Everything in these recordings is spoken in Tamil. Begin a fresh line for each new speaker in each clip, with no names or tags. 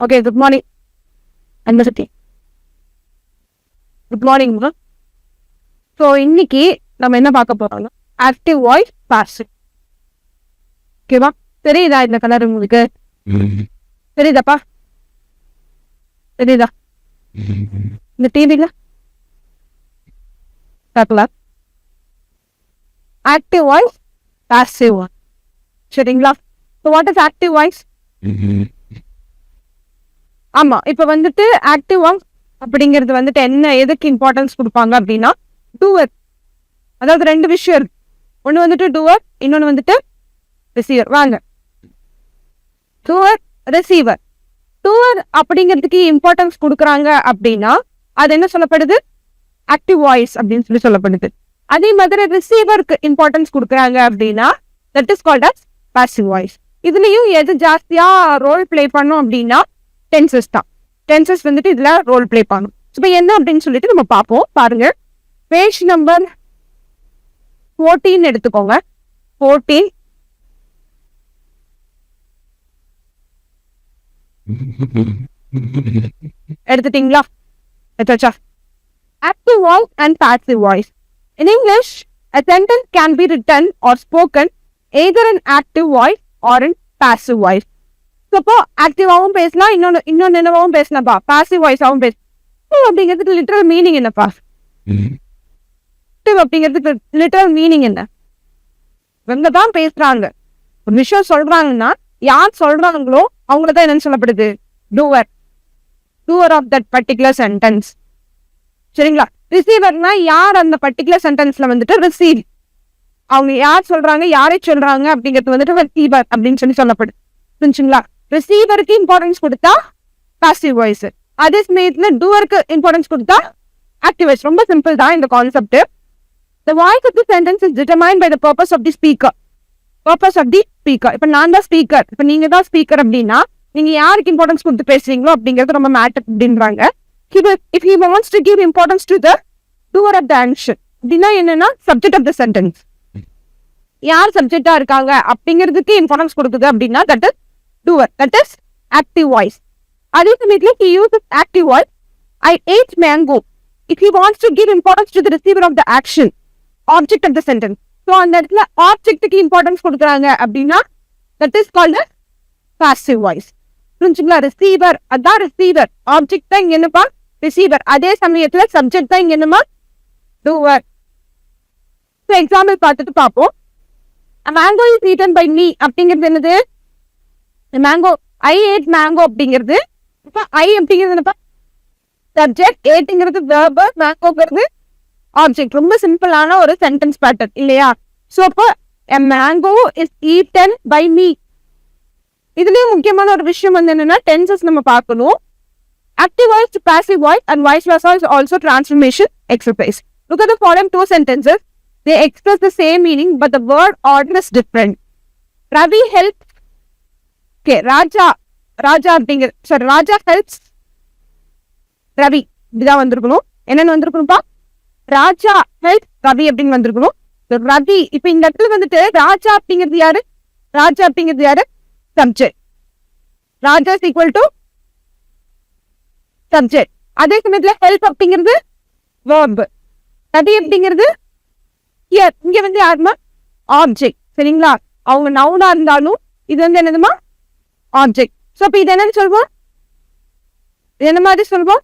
Okay, good morning Anbasakthi. Good morning. So இன்னைக்கு நம்ம என்ன பார்க்க போறோம்னா ஆக்டிவ் வாய்ஸ், பாசிவ். ஓகேவா? தெரியுதா இந்த கலர் உங்களுக்கு? தெரியுதாப்பா? தெரியுதா இந்த டிவில பார்க்கலாம்? Active voice, passive voice. சரிங்களா? So what is active voice? ஆமா, இப்ப வந்துட்டு ஆக்டிவ் வாய்ஸ் அப்படிங்கிறது வந்துட்டு என்ன, எதுக்கு இம்பார்ட்டன்ஸ் கொடுப்பாங்க அப்படின்னா, டூவர். அதாவது ரெண்டு விஷயம் இருக்கு. ஒன்று வந்துட்டு டூவர், இன்னொன்று வந்துட்டு ரிசீவர். வாங்க, டூவர், ரிசீவர். டூவர் அப்படிங்கிறதுக்கு இம்பார்ட்டன்ஸ் கொடுக்குறாங்க அப்படின்னா அது என்ன சொல்லப்படுது? ஆக்டிவ் வாய்ஸ் அப்படின்னு சொல்லப்படுது. அதே மாதிரி ரிசீவருக்கு இம்பார்ட்டன்ஸ் கொடுக்குறாங்க அப்படின்னா that is called as passive voice. இதுலயும் எது ஜாஸ்தியா ரோல் பிளே பண்ணும் அப்படின்னா டென்சஸ் தான். டென்சஸ் வந்துட்டு இதுல ரோல் பிளே பண்ணும். இப்போ என்ன அப்படின்னு சொல்லிட்டு நம்ம பார்ப்போம். பாருங்க, பேஜ் நம்பர் 14 எடுத்துக்கோங்க. 14 எடுத்துட்டீங்களா? எடுத்தாச்சா? Active voice and passive voice. In English, a sentence can be written or spoken either in active voice or in passive voice. இப்போ ஆக்டிவாகவும் பேசலாம், இன்னொன்னு என்னவாகவும் பேசலாம்ப்பா, பாசிவ் வாய்ஸாகவும் பேசலாம். அப்படிங்கிறதுக்கு லிட்டரல் மீனிங் என்னப்பா? அப்படிங்கிறதுக்கு லிட்டரல் மீனிங் என்ன? இவங்க தான் பேசுறாங்க, ஒரு விஷயம் சொல்றாங்கன்னா யார் சொல்றாங்களோ அவங்களதான் என்னன்னு சொல்லப்படுது? Doer. Doer of that particular sentence. சரிங்களா? ரிசீவர்னா யார் அந்த பர்டிகுலர் சென்டென்ஸ்ல வந்துட்டு ரிசீவ், அவங்க யார் சொல்றாங்க, யாரை சொல்றாங்க அப்படிங்கிறது வந்துட்டு ரிசீவர் அப்படின்னு சொல்லப்படுது. புரிஞ்சுங்களா? ரிசீவருக்கு இம்பார்ட்டன்ஸ் கொடுத்தா பாசிவ் வாய்ஸ், அதே சமயத்துல டூவருக்கு இம்பார்ட்டன்ஸ் கொடுத்தா ஆக்டிவ் வாய்ஸ். ரொம்ப சிம்பிள் தான் இந்த concept. The voice of the sentence is determined by the purpose of the speaker. Purpose of the speaker. இப்ப நான் தான் ஸ்பீக்கர், இப்ப நீங்க தான் ஸ்பீக்கர் அப்படின்னா நீங்க யாருக்கு இம்பார்ட்டன்ஸ் கொடுத்து பேசுறீங்களோ அப்படிங்கிறது ரொம்ப மேட்டர் அப்படின்றாங்க. If he wants to give importance to the doer of the action, அப்படின்னா என்னன்னா சப்ஜெக்ட் ஆஃப் த சென்டென்ஸ், யார் சப்ஜெக்டா இருக்காங்க அப்படிங்கிறதுக்கு இம்பார்ட்டன்ஸ் கொடுக்குது அப்படின்னா that is doer, that is active voice. அதே சமயத்துல he uses active voice. I ate mango. If he wants to give importance to the receiver of the action, object of the sentence. So அந்த இடத்துல ஆப்ஜெக்ட்டுக்கு இம்பார்ட்டன்ஸ் கொடுக்குறாங்க அப்படின்னா that is called as passive voice. புரிஞ்சுங்களா? ரிசீவர் அதான் ரிசீவர், ஆப்ஜெக்ட் தான் இங்க என்னப்பா ரிசீவர், அதே சமயத்துல சப்ஜெக்ட் தான் இங்க என்னமா doer. So எக்ஸாம்பிள் பார்த்துட்டு பார்ப்போம். A mango is eaten by me அப்படிங்கிறது என்னது? மேங்கோ, ஐ ஏட் மேங்கோ அப்படிங்கிறது ஐ அப்படிங்கிறது என்னப்பா சப்ஜெக்ட், ஏட்டுங்கிறது வெர்பு, மேங்கோங்கிறது ஆப்ஜெக்ட். ரொம்ப சிம்பிளான ஒரு சென்டென்ஸ் பேட்டர்ன் இல்லையா? ஸோ அப்போ a mango is eaten by me. இதுலயும் முக்கியமான ஒரு விஷயம் வந்து என்னன்னா டென்சஸ் நம்ம பார்க்கணும். Active voice to passive voice and voice Versa is also transformation exercise. Look at the following two sentences. They express the same meaning but the word order is different. Ravi helps. Okay, ராஜா அப்படிங்கிற சாரி ராஜா ஹெல்ப்ஸ் ரவி, இப்படிதான் வந்திருக்கணும். என்னன்னு வந்திருக்கணும்ப்பா? ராஜா ஹெல்ப் ரவி அப்படின்னு வந்திருக்கணும். ரவி, இப்ப இந்த இடத்துல வந்துட்டு ராஜா அப்படிங்கிறது யாரு? ராஜா அப்படிங்கிறது யாரு? Subject. Raja is equal to subject. அதே சமயத்துல ஹெல்ப் அப்படிங்கிறது verb. ரவி அப்படிங்கிறது இங்க வந்து யாருமா? ஆப்ஜெக்ட். சரிங்களா? அவங்க நவுனா இருந்தாலும் இது வந்து என்னதுமா? ஆப்ஜெக்ட். சோ அப்ப இது என்னன்னு சொல்வோம்? என்ன மாதிரி சொல்வோம்?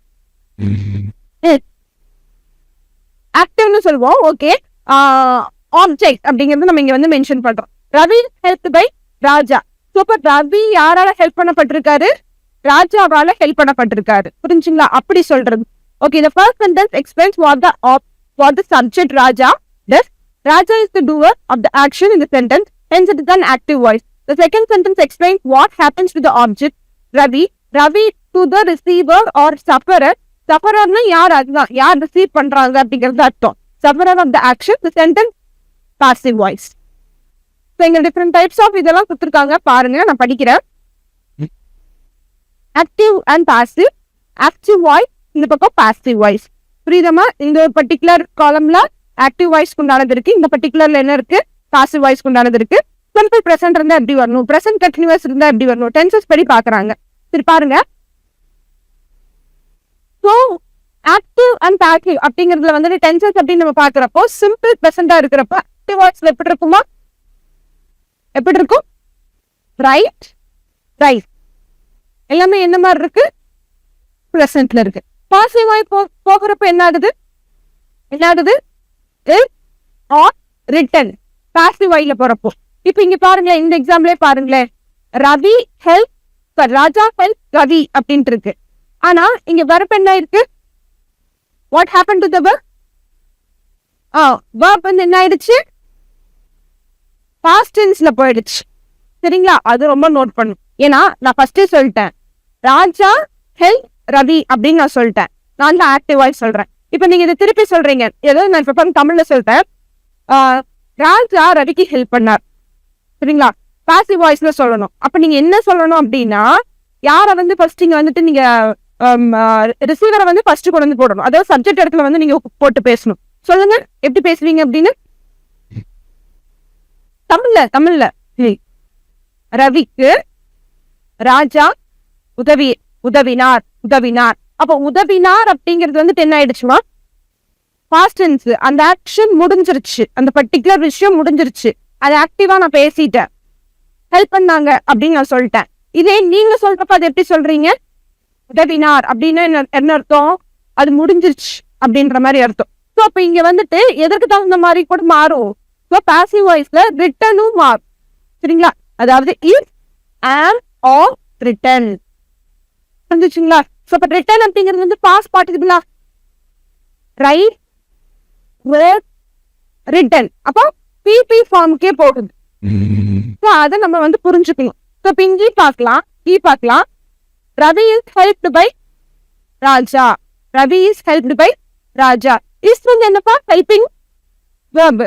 ஆக்டிவ்னு சொல்வோம். ஓகே, ஆப்ஜெக்ட் அப்படிங்கிறது நம்ம இங்க வந்து மென்ஷன் பண்றோம். Ravi help by Raja. So அப்ப ரவி யாரால ஹெல்ப் பண்ணப்பட்டிருக்காரு? ராஜாவால ஹெல்ப் பண்ணப்பட்டிருக்காரு. புரிஞ்சுங்களா? அப்படி சொல்றது. Okay, the first sentence explains what the subject Raja does. Raja is the doer of the action in the sentence, hence it is an active voice. The second sentence explains what happens to the object Ravi to the receiver or sufferer. Suffererனா யார்? அதுதான் யார் ரிசீவ் பண்றாங்க அப்படிங்கிறது அர்த்தம். Sufferer of the action, the sentence passive voice. So இங்க டிஃபரெண்ட் டைப்ஸ் ஆஃப் இதெல்லாம் கொடுத்துருக்காங்க பாருங்க, நான் படிக்கிறேன். Active and passive. Active voice, இந்த பக்கம் பாசிவ் வாய்ஸ். புரியுதமா? இந்த பர்டிகுலர் காலம்ல ஆக்டிவ் வாய்ஸ் உண்டானது இருக்கு, இந்த பர்டிகுலர்ல என்ன இருக்கு? பாசிவ் வாய்ஸ் உண்டானது இருக்கு. சிம்பிள் பிரசன்ட் இருந்தா எப்படி வரணும், பிரசன்ட் கண்டினியூஸ் இருந்தா எப்படி வரணும், டென்சஸ் படி பாக்குறாங்க. சரி பாருங்க, ஸோ ஆக்டிவ் அண்ட் பாசிவ் அப்படிங்கிறதுல வந்துட்டு டென்சஸ் அப்படின்னு நம்ம பாக்குறப்போ சிம்பிள் ப்ரெசண்டா இருக்கிறப்ப ஆக்டிவ் வாய்ஸ்ல எப்படி இருக்குமா? எப்படி இருக்கும்? ரைட் ரைட் எல்லாமே என்ன மாதிரி இருக்கு? ப்ரெசன்ட்ல இருக்கு. பாசிவ் வாய் போகிறப்ப என்ன ஆகுது? Is R return. பாசிவ் வாயில போறப்போ இப்ப இங்க பாருங்களேன், இந்த எக்ஸாம்பிளே பாருங்களேன், ரவி ஹெல்ப் ராஜா ஹெல்ப் ரவி அப்படின்ட்டு இருக்கு. ஆனா இங்க வரப்ப என்ன இருக்கு? What happen to the verb? verb வந்து என்ன ஆயிடுச்சு? பாஸ்ட் டென்ஸ்ல போயிடுச்சு. சரிங்களா? அது ரொம்ப நோட் பண்ணும். ஏன்னா நான் ஃபர்ஸ்டே சொல்லிட்டேன், ராஜா ஹெல்ப் ரவி அப்படின்னு நான் சொல்லிட்டேன். நான் தான் ஆக்டிவ் வாய்ஸ் சொல்றேன். இப்ப நீங்க இதை திருப்பி சொல்றீங்க, ஏதோ நான் இப்ப தமிழ்ல சொல்லிட்டேன், ராஜா ரவிக்கு ஹெல்ப் பண்ணார். சரிங்களா? பாசிவ் வாய்ஸ்ல சொல்லணும். அப்ப நீங்க என்ன சொல்லணும் அப்படின்னா, யாரை வந்து ஃபர்ஸ்ட் இங்க வந்துட்டு நீங்க ரிசீவரை வந்து ஃபர்ஸ்ட் கொண்டு வந்து போடணும். அதாவது சப்ஜெக்ட் இடத்துல வந்து நீங்க போட்டு பேசணும். சொல்லுங்க எப்படி பேசுவீங்க அப்படின்னு. தமிழ்ல ரவிக்கு ராஜா உதவினார். அப்ப உதவினார் அப்படிங்கிறது வந்துட்டு என்ன ஆயிடுச்சுமா? Past tense. அந்த ஆக்ஷன் முடிஞ்சிருச்சு, அந்த பர்டிகுலர் விஷயம் முடிஞ்சிருச்சு. அது ஆக்டிவா நான் பேசிட்டேன், ஹெல்ப் பண்ணாங்க அப்படின்னு நான் சொல்லிட்டேன். இதே நீங்க சொல்றப்ப அது எப்படி சொல்றீங்க? உதவினார் அப்படின்னு என்ன அர்த்தம்? அது முடிஞ்சிருச்சு அப்படின்ற மாதிரி அர்த்தம். ஸோ அப்ப இங்க வந்துட்டு எதற்கு தகுந்த மாதிரி கூட மாறும். ஸோ பாசிவ் வாய்ஸ்ல ரிட்டனும் மாறும். சரிங்களா? அதாவது இஃப் ஆம் ஆர் ரிட்டன். புரிஞ்சுச்சுங்களா? ஸோ அப்ப ரிட்டன் அப்படிங்கிறது வந்து பாஸ்ட் பார்ட்டிசிபிளா? Right written. அப்போ பிபி ஃபார்முக்கே போகுது. அதை நம்ம வந்து புரிஞ்சுக்கணும். ஸோ இப்போ இங்கே பார்க்கலாம், Ravi is helped by Raja. Is வந்து என்னப்பா? Helping verb.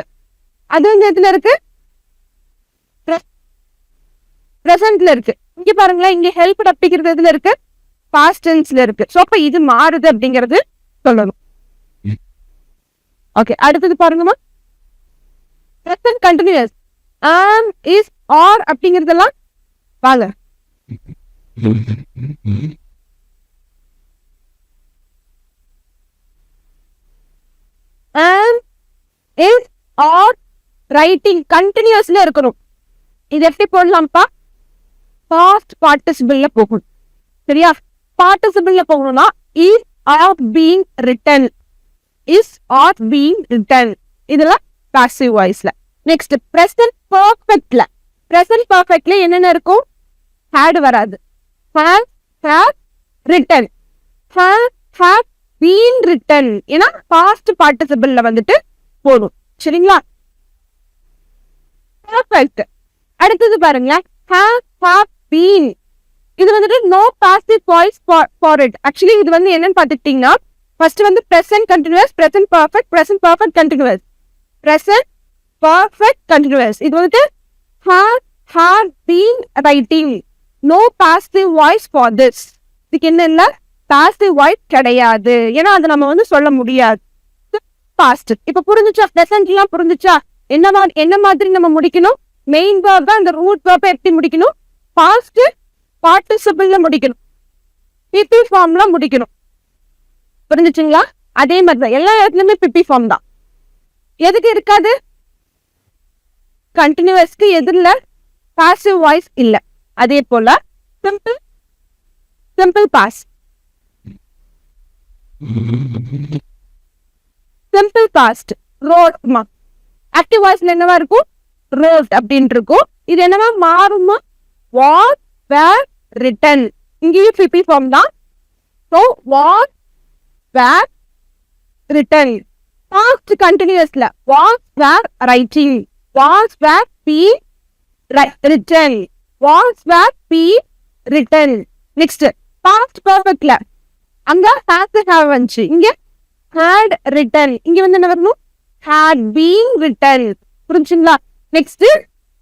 அது வந்து எதுல இருக்கு? பிரசன்ட்ல இருக்கு. இங்க பாருங்களேன், இங்க ஹெல்ப் அப்படிங்கிறது எதுல இருக்கு? பாஸ்ட் டென்ஸ்ல இருக்கு. ஸோ அப்ப இது மாறுது அப்படிங்கிறது சொல்லணும். ஓகே, அடுத்தது பாருங்கம்மா, present continuous. Am is are அப்படிங்கிறதெல்லாம் வாங்க. ஆம் இஸ் ஆர் ரைட்டிங் கண்டினியூஸ்ல இருக்கணும். இது எப்படி போடலாம்ப்பா? பாஸ்ட் பார்ட்டிசிபிள்ல போகணும். சரியா? பார்ட்டிசிபிள்ல போகணும்னா இஸ் ஆர் பீயிங் ரிட்டன், இதெல்லாம் பாசிவ் வாய்ஸ்ல. நெக்ஸ்ட் பிரசன்ட் பர்ஃபெக்ட்ல என்னென்ன இருக்கும்? ஹேட் வராது. பீன் ரிட்டன், ஏன்னா பாஸ்ட் பார்ட்டிசிபிள்ல வந்துட்டு போடும். சரிங்களா? பர்ஃபெக்ட். அடுத்தது பாருங்களேன், have been. இது வந்துட்டு no passive voice for it. Actually இது வந்து என்னன்னு பாத்துக்கிட்டீங்கன்னா, ஃபர்ஸ்ட் வந்து present continuous, present perfect continuous, present perfect continuous. இது வந்துட்டு had been writing. No passive voice for this. இதுக்கு என்ன இல்ல? பாசிவ் வாய்ஸ் கிடையாது. ஏன்னா அதை நம்ம வந்து சொல்ல முடியாது. பாஸ்ட். இப்ப புரிஞ்சுச்சா? பிரசன்ட் எல்லாம் புரிஞ்சுச்சா? என்ன மாதிரி நம்ம முடிக்கணும்? மெயின் வேர்ப் தான், இந்த ரூட் வேர்ப் எப்படி முடிக்கணும்? பாஸ்ட் பார்ட்டிசிபிள்ல முடிக்கணும், பிபி ஃபார்ம்ல முடிக்கணும். புரிஞ்சுச்சுங்களா? அதே மாதிரிதான் எல்லா இடத்துலயுமே பிபி ஃபார்ம் தான். எதுக்கு இருக்காது? கண்டினியூஸ்க்கு எதிரில பாசிவ் வாய்ஸ் இல்ல. அதே போல சிம்பிள் பாஸ்ட், ரோட்மா. ஆக்டிவ் வாய்ஸ்ல என்னவா இருக்கும்? ரோட் அப்படின்னு இருக்கும். இது என்னவா மாறுமா? What were written. இங்கேயும் பிபி ஃபார்ம் தான். So what were written. Past கண்டினியூஸ்ல what were writing, what were be written, what were be written. Next past பர்ஃபெக்ட்ல அங்க have வந்துச்சு, இங்க had written. இங்க வந்து என்ன வரணும்? had been written. புரிஞ்சுங்களா? நெக்ஸ்ட்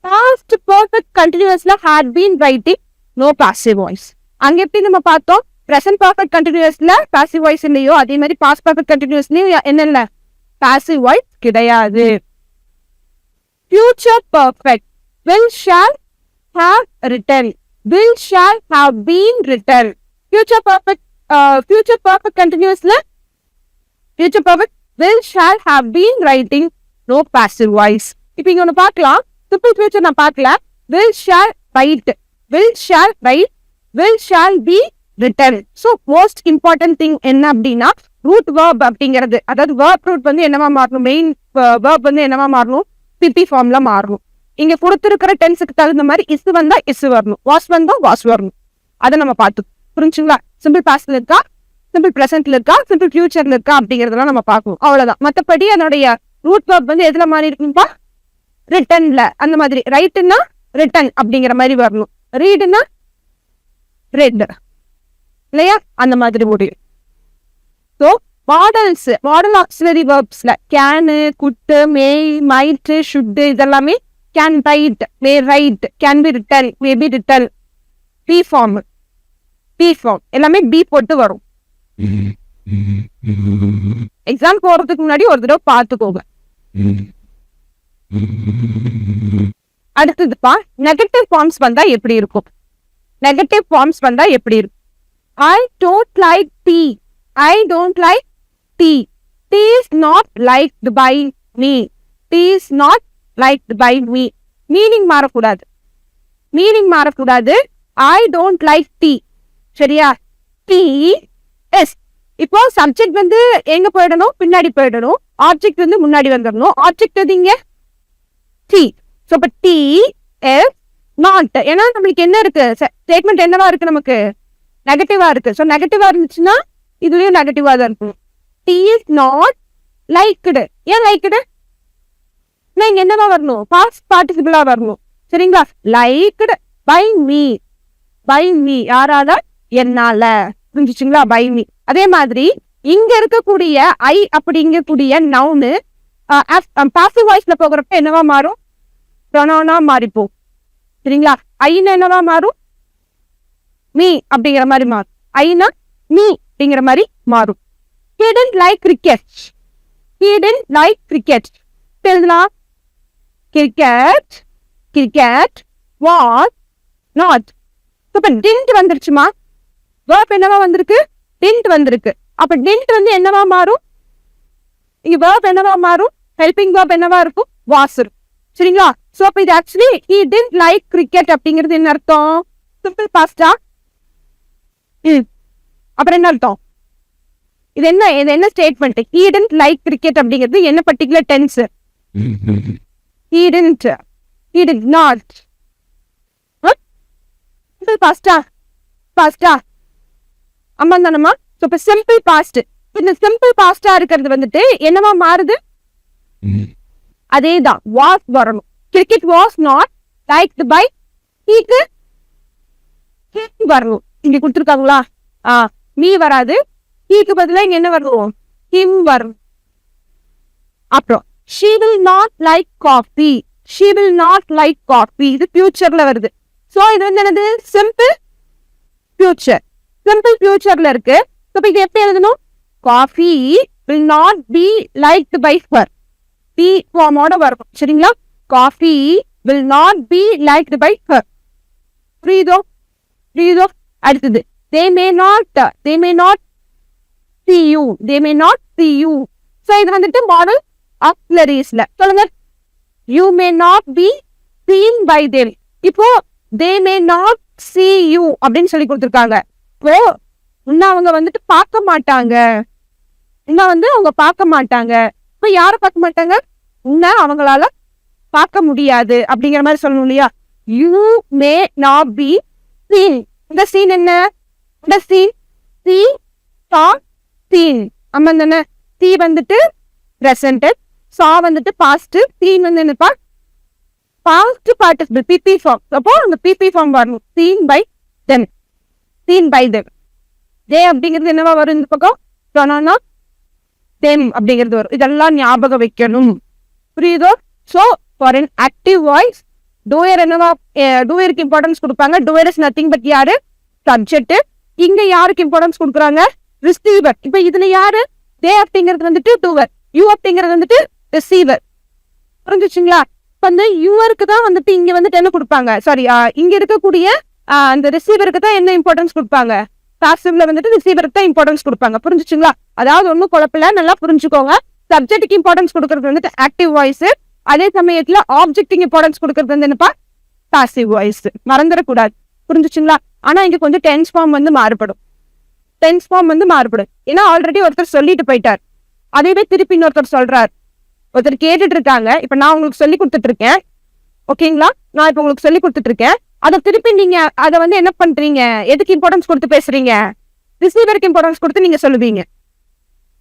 பாஸ்ட் பர்ஃபெக்ட் கண்டினியூஸ்ல had been writing, no passive voice. அங்க எப்படி நம்ம பார்த்தோம்? present perfect continuousல passive voice இல்லையோ, அதே மாதிரி past perfect continuousலயும் என்ன இல்ல? passive voice கிடையாது. future perfect, will shall have written, will shall have been written. future perfect future perfect continuousல future perfect will shall have been writing no passive voice. இப்போ இங்க ஒன்று பார்க்கலாம், simple future நான் பார்க்கல. will shall write, will shall write, will shall be written. So most important thing என்ன அப்படின்னா root verb அப்படிங்கிறது, அதாவது verb root வந்து என்னவா மாறணும், மெயின் verb வந்து என்னவா மாறணும், PP ஃபார்ம்ல மாறணும். இங்க கொடுத்திருக்கிற டென்ஸுக்கு தகுந்த மாதிரி இஸ் வந்தா இஸ் வரணும், வாஸ் வந்தா வாஸ் வரணும். அதை நம்ம பார்த்து புரிஞ்சுங்களா? சிம்பிள் பாஸ்ட்ல இருக்கா, சிம்பிள் பிரசன்ட்ல இருக்கா, சிம்பிள் ஃபியூச்சர்ல இருக்கா அப்படிங்கறதெல்லாம் நம்ம பார்க்கணும். அவ்வளவுதான். மற்றபடி அதனுடைய ரூட் வெர்ப் வந்து எதுல மாறி இருக்குப்பா, ரிட்டன்ல. அந்த மாதிரி ரைட்னா ரிட்டன் அப்படிங்கிற மாதிரி வரணும், ரீடுனா ரெட் இல்லையா, அந்த மாதிரி முடியும். ஸோ மாடல்ஸ், மாடல் ஆக்சிலரி வெர்ப்ஸ்ல can, could, may, might, should இதெல்லாமே can write, may write, can be written, may be written. Be form, be form எல்லாமே பி போட்டு வரும். எக்ஸாம் போறதுக்கு முன்னாடி ஒரு தடவை பார்த்துக்கோங்க. அடுத்ததுப்பா நெகட்டிவ் ஃபார்ம்ஸ் வந்தா எப்படி இருக்கும்? நெகட்டிவ் ஃபார்ம்ஸ் வந்தா எப்படி இருக்கும்? I don't like tea. I don't like tea. Tea is not liked by me. Tea is not liked by me. Meaning மாறக்கூடாது, மீனிங் மாறக்கூடாது. I don't like tea. சரியா? tea is. இப்போ சப்ஜெக்ட் வந்து எங்க போயிடணும், பின்னாடி போயிடணும். ஆப்ஜெக்ட் வந்து முன்னாடி வந்துடணும். ஆப்ஜெக்ட் வந்து இங்க tea. ஸோ இப்போ tea is not. ஏன்னா நம்மளுக்கு என்ன இருக்கு, ஸ்டேட்மெண்ட் என்னவா இருக்கு, நமக்கு நெகட்டிவா இருக்கு. ஸோ நெகட்டிவா இருந்துச்சுன்னா இதுலயும் நெகட்டிவா தான் இருக்கும். Tea is not liked. ஏன் லைக்டு? இங்க என்னவா வரணும், பாஸ்ட் பார்ட்டிசிபிளா வரணும். சரிங்களா? Liked by me, by me யாரால, என்னால. புரிஞ்சுச்சுங்களா? By me. அதே மாதிரி இங்க இருக்கக்கூடிய ஐ அப்படிங்கக்கூடிய நவுனு பாசிவ் வாய்ஸ்ல போகிறப்ப என்னவா மாறும், ப்ரொனவுனா மாறிப்போம். சரிங்களா? ஐன்னு என்னவா மாறும், மீ அப்படிங்கிற மாதிரி மாறும். ஐனா மீ அப்படிங்கிற மாதிரி மாறும். He didn't like cricket. He didn't like cricket. எழுதலாம். Cricket, cricket was not. இப்ப didn't வந்துருச்சுமா, verb என்னவா வந்திருக்கு, didn't வந்திருக்கு. அப்ப didn't வந்து என்னவா மாறும், இங்க verb என்னவா மாறும், helping verb என்னவா இருக்கும், was இருக்கும். சரிங்களா? சோ அப்ப இது actually he didn't like cricket அப்படிங்கிறது என்ன அர்த்தம், சிம்பிள் பாஸ்டா. அப்புறம் என்ன அர்த்தம், இது என்ன, இது என்ன statement, he didn't like cricket அப்படிங்கிறது என்ன particular tense, he didn't, he did not. Simple பாஸ்டா, பாஸ்டா அம்மா தானம்மா. ஸோ இப்போ சிம்பிள் பாஸ்ட், இந்த சிம்பிள் பாஸ்டா இருக்கிறது வந்துட்டு என்னவா மாறுது, அதேதான் வாஸ் வரணும். Cricket was not liked by ஹீக்கு வரணும். இங்க கொடுத்துருக்காங்களா, மீ வராது, ஹீக்கு பதிலா இங்க என்ன வரணும், ஹிம் வரும். அப்புறம் she will not like coffee, she will not like coffee. இது ஃபியூச்சர்ல வருது. சோ இது வந்து என்னது, சிம்பிள் ஃபியூச்சர், சிம்பிள் ஃபியூச்சர்ல இருக்கு. இப்போ இது எப்படி எழுதணும், coffee will not be liked by her. Be ஃபார்மோட வரும். சரிங்களா? Coffee will not be liked by her. புரியுதோ, புரியுதோ? அடுத்தது they may not, they may not see you, they may not see you. So இது வந்துட்டு மாடல் ஆக்சிலரிஸ்ல சொல்லுங்க. you may not be seen by them. இப்போ they may not see you அப்படின்னு சொல்லி கொடுத்துருக்காங்க. இப்போ இன்னும் அவங்க வந்துட்டு பார்க்க மாட்டாங்க, இன்னும் வந்து அவங்க பார்க்க மாட்டாங்க. இப்போ யாரை பார்க்க மாட்டாங்க, இன்னும் அவங்களால பார்க்க முடியாது அப்படிங்கிற மாதிரி சொல்லணும் இல்லையா? you may not be seen. இந்த சீன் என்ன, இந்த சீன் சி சா சீன் அம்மா தானே. சி வந்துட்டு பிரசன்ட், சா வந்துட்டு பாஸ்ட், சீன் வந்து என்னப்பா பாஸ்ட் பார்ட்டிசிபிள் பிபி ஃபார்ம். அப்போ அந்த பிபி ஃபார்ம் வரணும், seen by them, seen by them. They அப்படிங்கிறது என்னவா வரும், இந்த பக்கம் ப்ரொனவுனா தெம் அப்படிங்கிறது வரும். இதெல்லாம் ஞாபகம் வைக்கணும். புரியுதோ? So for an active voice doer என்னவா, டூயருக்கு இம்பார்ட்டன்ஸ் கொடுப்பாங்க. டூயர் இஸ் நத்திங் பட் யாரு, சப்ஜெக்ட். இங்க யாருக்கு இம்பார்ட்டன்ஸ் கொடுக்குறாங்க, ரிசீவர். இப்ப இதுல யாரு, தே அப்படிங்கிறது வந்துட்டு டூவர், யூ அப்படிங்கிறது வந்துட்டு ரிசீவர். புரிஞ்சுச்சுங்களா? இப்ப வந்து யூவருக்கு தான் வந்துட்டு இங்க வந்துட்டு என்ன கொடுப்பாங்க, சாரி இங்க இருக்கக்கூடிய அந்த ரிசீவருக்கு தான் என்ன இம்பார்ட்டன்ஸ் கொடுப்பாங்க, பாசிவ்ல வந்துட்டு ரிசீவருக்கு தான் இம்பார்ட்டன்ஸ் கொடுப்பாங்க. புரிஞ்சுச்சுங்களா? அதாவது ஒன்னும் குழப்பல, நல்லா புரிஞ்சுக்கோங்க. சப்ஜெக்ட்டுக்கு இம்பார்ட்டன்ஸ் கொடுக்கறது வந்துட்டு ஆக்டிவ் வாய்ஸ், அதே சமயத்துல ஆப்ஜெக்ட்டுக்கு இம்பார்ட்டன்ஸ் கொடுக்கறது வந்து என்னப்பா, பாசிவ் வாய்ஸ். மறந்துடக்கூடாது. புரிஞ்சுச்சுங்களா? ஆனா இங்க கொஞ்சம் டென்ஸ் ஃபார்ம் வந்து மாறுபடும். டென்ஸ் ஃபார்ம் வந்து மாறுபடும். ஏன்னா ஆல்ரெடி ஒருத்தர் சொல்லிட்டு போயிட்டார், அதேவே திருப்பி இன்னொருத்தர் சொல்றாரு. ஒருத்தர் கேட்டுட்டு இருக்காங்க, இப்ப நான் உங்களுக்கு சொல்லி கொடுத்துட்டு இருக்கேன். ஓகேங்களா? நான் இப்ப உங்களுக்கு சொல்லி கொடுத்துட்டு இருக்கேன். அதை திருப்பி நீங்க அதை வந்து என்ன பண்றீங்க, எதுக்கு இம்பார்ட்டன்ஸ் கொடுத்து பேசுறீங்க? ரிசீவருக்கு இம்பார்ட்டன்ஸ் கொடுத்து நீங்க சொல்லுவீங்க.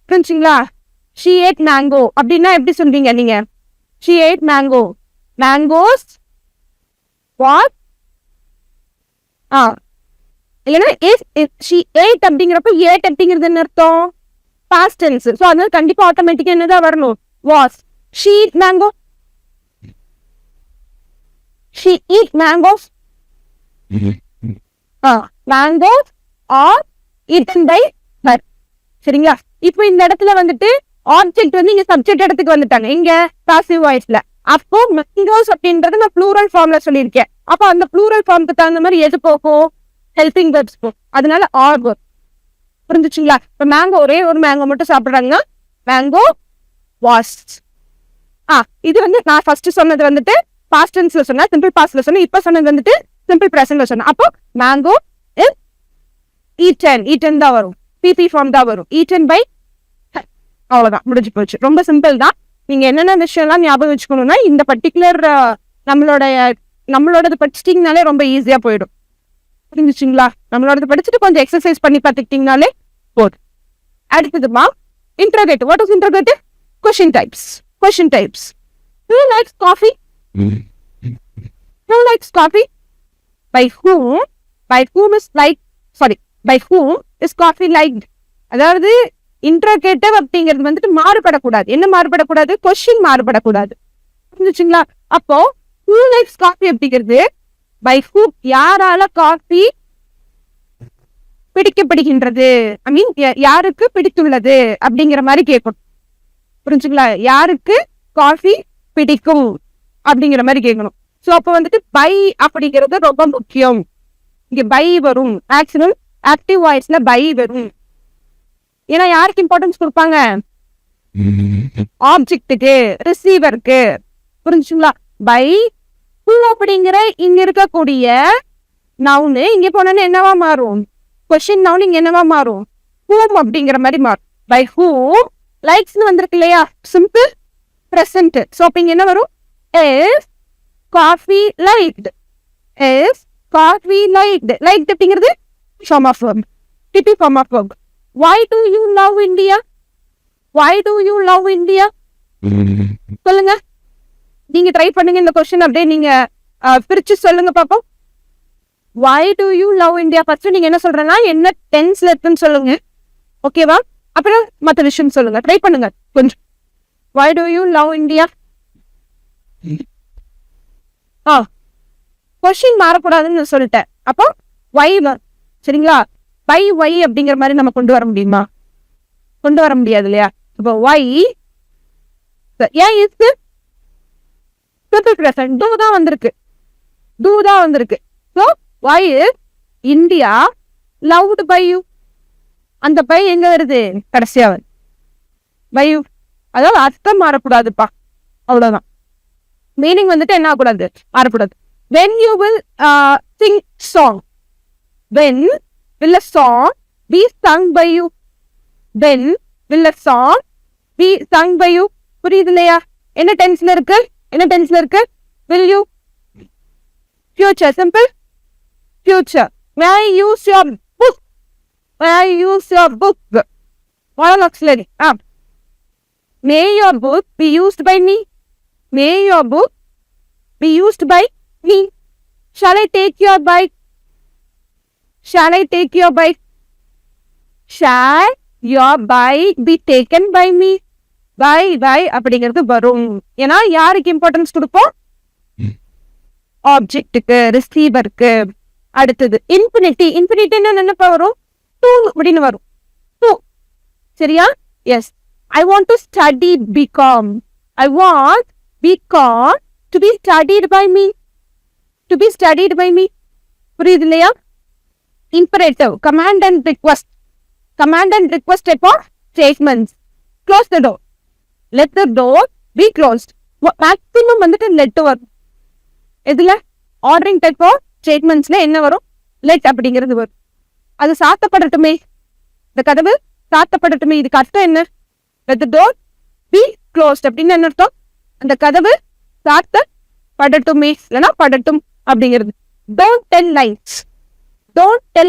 புரிஞ்சுங்களா? she ate mango அப்படின்னா எப்படி சொல்வீங்க நீங்க? she ate mango. mangoes what? இல்லைன்னா she ate அப்படிங்கிறப்ப ate அப்படிங்கிறது என்ன அர்த்தம்? past tense. ஸோ அதனால கண்டிப்பா ஆட்டோமேட்டிக்கா என்னதான் வரணும்? was. she eat mango. she eat mangoes. mangoes are eaten by her. சரிங்களா? இப்போ இந்த இடத்துல வந்துட்டு ஆப்ஜெக்ட் வந்து இங்க சப்ஜெக்ட் இடத்துக்கு வந்துட்டாங்க, இங்க பாசிவ் வாய்ஸ்ல. அப்போ mangoes அப்படின்றது நான் ப்ளூரல் ஃபார்ம்ல சொல்லியிருக்கேன். அப்போ அந்த ப்ளூரல் ஃபார்முக்கு தகுந்த மாதிரி எது போகும்? ஹெல்பிங் வெர்ப்ஸ் போகும். அதனால ஆர் வெர்ப். புரிஞ்சுச்சுங்களா? இப்போ மேங்கோ, ஒரே ஒரு மேங்கோ மட்டும் சாப்பிடுறாங்கன்னா மேங்கோ வாஸ். இது வந்து நான் ஃபர்ஸ்ட் சொன்னது வந்துட்டு பாஸ்ட் டென்ஸ்ல சொன்னேன், சிம்பிள் பாஸ்ட்ல சொன்னேன். இப்போ சொன்னது வந்துட்டு சிம்பிள் பிரசன்ட்ல சொன்னேன். அப்போ மேங்கோ இஸ் ஈட்டன். ஈட்டன் தான் வரும், பிபி ஃபார்ம் தான் வரும். ஈட்டன் பை, அவ்வளவுதான், முடிஞ்சு போச்சு. ரொம்ப சிம்பிள் தான். நீங்க என்னென்ன விஷயம்லாம் ஞாபகம் வச்சுக்கணும்னா இந்த பர்டிகுலர் நம்மளோடது படிச்சிட்டிங்கனாலே ரொம்ப ஈஸியா போயிடும். புரிஞ்சுச்சுங்களா? நம்மளோடது படிச்சுட்டு கொஞ்சம் எக்ஸசைஸ் பண்ணி பார்த்துக்கிட்டீங்கனாலே போதும். அடுத்ததுமா interrogative. What is interrogative? Question types. Question types. Who likes coffee? Who likes coffee? By whom? By whom is like, sorry, by whom is coffee liked? அதாவது இன்டர்கேட்டிவ் அப்படிங்கிறது வந்துட்டு மாறுபடக்கூடாது. என்ன மாறுபடக்கூடாது? கொஸ்டின் மாறுபடக்கூடாது. புரிஞ்சுச்சுங்களா? அப்போ who likes coffee அப்படிங்கிறது by whom, யாரால காஃபி பிடிக்கப்படுகின்றது, ஐ மீன் யாருக்கு பிடித்துள்ளது அப்படிங்கிற மாதிரி கேட்கணும். புரிஞ்சுங்களா? யாருக்கு காஃபி பிடிக்கும் அப்படிங்கிற மாதிரி கேட்கணும். ஸோ அப்போ வந்துட்டு பை அப்படிங்கிறது ரொம்ப முக்கியம். இங்க பை வரும், ஆக்சுவல் ஆக்டிவ் வாய்ஸ்ல பை வரும். ஏன்னா யாருக்கு இம்பார்ட்டன்ஸ் கொடுப்பாங்க? ஆப்ஜெக்டுக்கு, ரிசீவருக்கு. புரிஞ்சுங்களா? பை who அப்படிங்கிற இங்க இருக்கக்கூடிய நவுனு இங்க போனோன்னு என்னவா மாறும்? கொஸ்டின் நவுன் இங்க என்னவா மாறும்? whom அப்படிங்கிற மாதிரி மாறும். பை whom லைக்ஸ்னு வந்திருக்கு இல்லையா, சிம்பிள் பிரசன்ட். ஸோ அப்ப இங்க என்ன வரும்? is coffee liked. is coffee liked. liked அப்படிங்கிறது form of verb, TP form of verb. why do you love India? why do you love India? சொல்லுங்க, நீங்க ட்ரை பண்ணுங்க இந்த கொஸ்டின். அப்படியே நீங்க பிரிச்சு சொல்லுங்க பாப்போம். why do you love India first நீங்க என்ன சொல்றேன்னா என்ன டென்ஸ்ல இருக்குன்னு சொல்லுங்க. ஓகேவா? அப்புறம் மற்ற விஷயம் சொல்லுங்க, ட்ரை பண்ணுங்க கொஞ்சம். why do you love India? Question மாறக்கூடாதுன்னு சொல்லிட்டேன். அப்போ why, சரிங்களா? by why அப்படிங்கிற மாதிரி நம்ம கொண்டு வர முடியுமா? கொண்டு வர முடியாது இல்லையா? இப்போ why ஏன் இருக்கு? சிம்பிள் பிரசன்ட், do தான் வந்திருக்கு, do தான் வந்திருக்கு. So why is India loved by you? அந்த பை எங்க வருது? கடைசியா வருது by you. அதாவது அர்த்தம் மாறக்கூடாதுப்பா, அவ்வளவுதான். மீனிங் வந்துட்டு என்ன ஆகக்கூடாது? மாறக்கூடாது. when you will sing song, when will a song be sung by you? when will a song be sung by you? புரியுது இல்லையா? என்ன டென்ஸ்ல இருக்கு? என்ன டென்ஸ்ல இருக்கு? will you, future, simple future. may I use your book? may I use your book? moral auxiliary. may your book be used by me? may your book be used by me? shall I take your bike? shall I take your bike? shall your bike be taken by me? by அப்படிங்கிறது வரும். ஏன்னா யாருக்கு இம்பார்ட்டன்ஸ் கொடுப்போம்? ஆப்ஜெக்டுக்கு, ரிசீவருக்கு. அடுத்தது இன்ஃபினிட்டி. இன்ஃபினிட்டின்னு என்னப்பா வரும்? டூ அப்படின்னு வரும். டூ, சரியா? S. I want to study BCom. I want BCom to be studied by me. to be studied by me. புரியுது இல்லையா? imperative, command and request type of statements. Close the door. Let the door be closed. Maximum வந்துட்டு let வரும். இதுல ordering type of statementsல என்ன வரும்? let அப்படிங்கிறது வரும். அது சாத்தப்படட்டுமே, இந்த கதவு சாத்தப்படட்டுமே, இதுக்கு அர்த்தம் என்ன? let the door be closed அப்படின்னு என்ன அர்த்தம்? அந்த கதவு சாத்தப்படட்டுமே இல்லைன்னா படட்டும் அப்படிங்கிறது. don't tell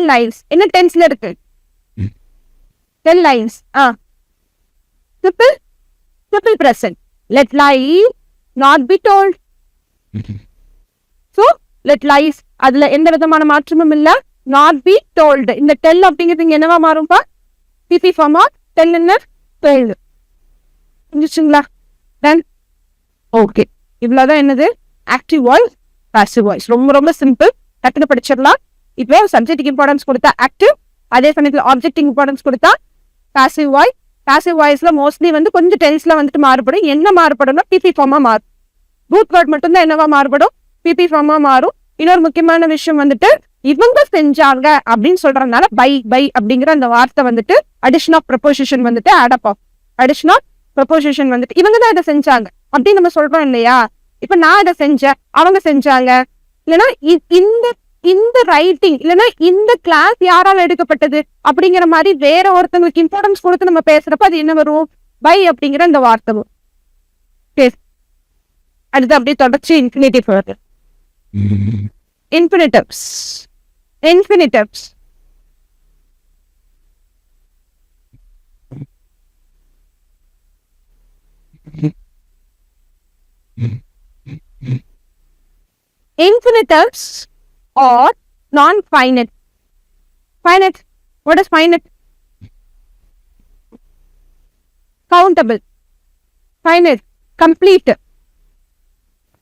lies என்ன டென்ஸ்ல இருக்கு? tell lies. simple present. let lies not be told. so let lies அதுல எந்த விதமான மாற்றமும் இல்ல. not be told இந்த tell அப்படிங்கிறது என்னவா மாறும்பா? pp ஃபார்மா tell என்ன told. புரிஞ்சுச்சுங்களா? then ஓகே, இவ்வளவுதான் என்னது ஆக்டிவ் வாய்ஸ் பாசிவ் வாய்ஸ். ரொம்ப ரொம்ப சிம்பிள், டக்குனு படிச்சிடலாம். இப்போ சப்ஜெக்ட்டுக்கு இம்பார்ட்டன்ஸ் கொடுத்தா ஆக்டிவ், அதே சமயத்தில் ஆப்ஜெக்ட்டுக்கு இம்பார்ட்டன்ஸ் கொடுத்தா பாசிவ் வாய்ஸ். பாசிவ் வாய்ஸ்ல மோஸ்ட்லி வந்து கொஞ்சம் டென்ஸ்ல வந்துட்டு மாறுபடும். என்ன மாறுபடும்னா பிபி ஃபார்மா மாறும். ரூட் வேர்ட் மட்டும்தான் என்னவா மாறுபடும்? பிபி ஃபார்மா மாறும். இன்னொரு முக்கியமான விஷயம் வந்துட்டு இவங்க செஞ்சாங்க அப்படின்னு சொல்றதுனால பை அப்படிங்கிற அந்த வார்த்தை வந்துட்டு அடிஷன் ஆஃப் ப்ரொபோசிஷன் வந்துட்டு ஆடப் ஆகும். அடிஷன் ஆஃப் ப்ரொபோசிஷன் வந்துட்டு இவங்க தான் இதை செஞ்சாங்க அப்படின்னு நம்ம சொல்றோம் இல்லையா? இப்ப நான் இதை செஞ்சேன், அவங்க செஞ்சாங்க, இல்லைன்னா இந்த ரைட்டிங் இல்லைன்னா இந்த கிளாஸ் யாரால எடுக்கப்பட்டது அப்படிங்கிற மாதிரி வேற ஒருத்தங்களுக்கு இம்பார்ட்டன்ஸ் கொடுத்து நம்ம பேசுறப்ப அது என்ன வரும்? பை அப்படிங்கிற அந்த வார்த்தை வரும். அடுத்து அப்படியே தொடர்ச்சி இன்ஃபினிட்டிவ் வருது. இன்ஃபினிட்டிவ்ஸ் Infinitives or non-finite. Finite. What is finite? Countable. Finite. Complete.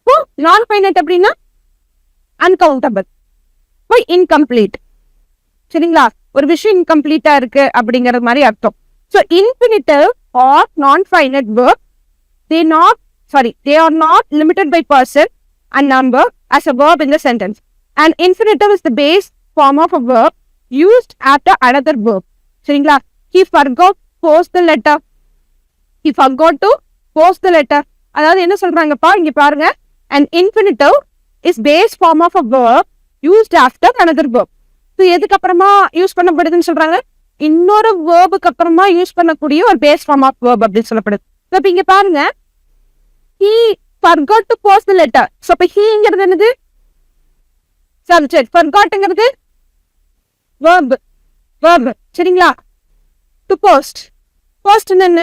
So, non-finite அப்படின்னா uncountable. Why incomplete? சரிங்களா? ஒரு விஷயம் இன்கம்ப்ளீட்டா இருக்கு அப்படிங்கிறது மாதிரி அர்த்தம். So, infinitive or non-finite verb, they are not limited by person and number as a verb in the sentence. And infinitive is the base form of a verb used after another verb. சரிங்களா? He forgot to post the letter. அதாவது என்ன சொல்றாங்கப்பா இங்க பாருங்க, an infinitive is base form of a verb used after another verb. So எதுக்கு அப்புறமா யூஸ் பண்ணப்படுதுன்னு சொல்றாங்க? இன்னொரு வேர்புக்கு அப்புறமா யூஸ் பண்ணக்கூடிய ஒரு பேஸ் ஃபார்ம் ஆஃப் வேர்ப் அப்படின்னு சொல்லப்படுது. So இப்ப இங்க பாருங்க, he forgot to post the letter. So இப்ப heங்கிறது என்னது? subject. forgotங்கிறது verb. சரிங்களா? to post என்ன?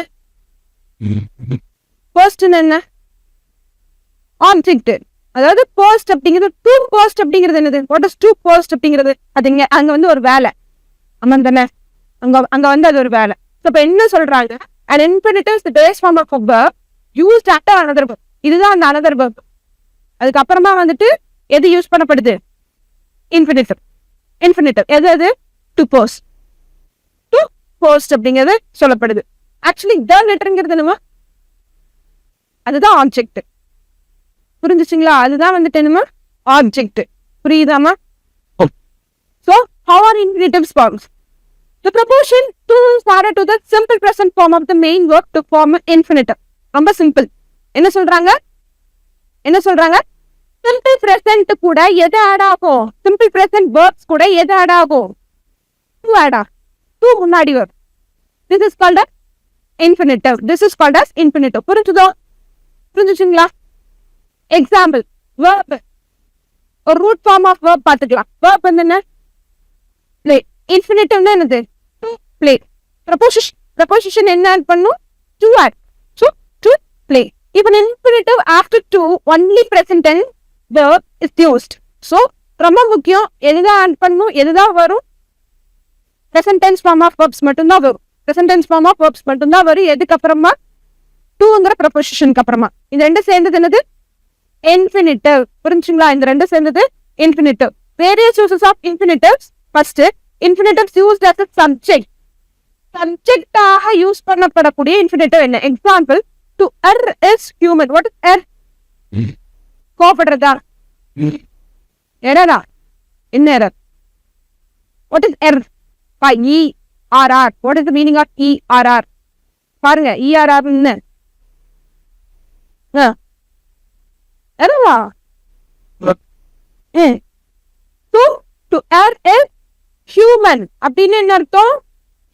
object. அதாவது post அப்படிங்கிறது to post அப்படிங்கிறது என்னது? what is to post அப்படிங்கிறது? அதுங்க அங்க வந்து ஒரு வேலை. ஆமாம் தானே? அங்க வந்து அது ஒரு வேலை. இப்ப என்ன சொல்றாங்க? an infinitive is the base form of a verb used after another verb. இதுதான் அந்த another verb. அதுக்கப்புறமா வந்துட்டு எது யூஸ் பண்ணப்படுது? இன்ஃபினிட்டிவ். எது? டு போஸ்ட் அப்படிங்கிறது சொல்லப்படுது. ஆக்சுவலி த லெட்டர்ங்கிறது என்னமா? அதுதான் ஆப்ஜெக்ட். புரிஞ்சுச்சுங்களா? அதுதான் வந்துட்டு என்னமா? Object. புரியுதாமா? So, how are infinitives formed? The proportion to is added to the simple present form of the main verb to form an infinitive. ரொம்ப சிம்பிள். என்ன சொல்றாங்க? சிம்பிள் பிரசன்ட் கூட எது ஆட் ஆகும்? சிம்பிள் பிரசன்ட் வேர்ப்ஸ் கூட எது ஆட் ஆகும்? டு ஆட் ஆகும். டு முன்னாடி வரும். This is called as infinitive. புரிஞ்சுச்சுங்களா? எக்ஸாம்பிள் வேர்ப், ஒரு ரூட் ஃபார்ம் ஆஃப் வேர்ப் பார்த்துக்கலாம். வேர்ப் என்ன? பிளே. இன்ஃபினிட்டிவ்னா என்னது? To play. ப்ரொபோசிஷன் என்ன ஆட் பண்ணும்? To add. So to play. If an infinitive after to only present tense verb is used. So, ரொம்ப முக்கியம், எதுதான் ஆட் பண்ணும், எதுதான் வரும்? present tense form of verbs மட்டும்தான் வரும். எதுக்கு அப்புறமா? டுங்கிற ப்ரொபோசிஷனுக்கு அப்புறமா. இந்த ரெண்டு சேர்ந்தது என்னது? infinitive. புரிஞ்சுங்களா? இந்த ரெண்டு சேர்ந்தது infinitive. Various uses of infinitives. First, infinitives used as a subject. சப்ஜெக்டாக யூஸ் பண்ணப்படக்கூடிய இன்ஃபினிட்டிவ் என்ன? Example, to err is human. What is err? கோபப்படுறதா? எரரா? என்ன error? What is ERR? ERR. What is the meaning of ERR? பாருங்க ERR ன்னு error. To err is human அப்படின்னு என்ன அர்த்தம்?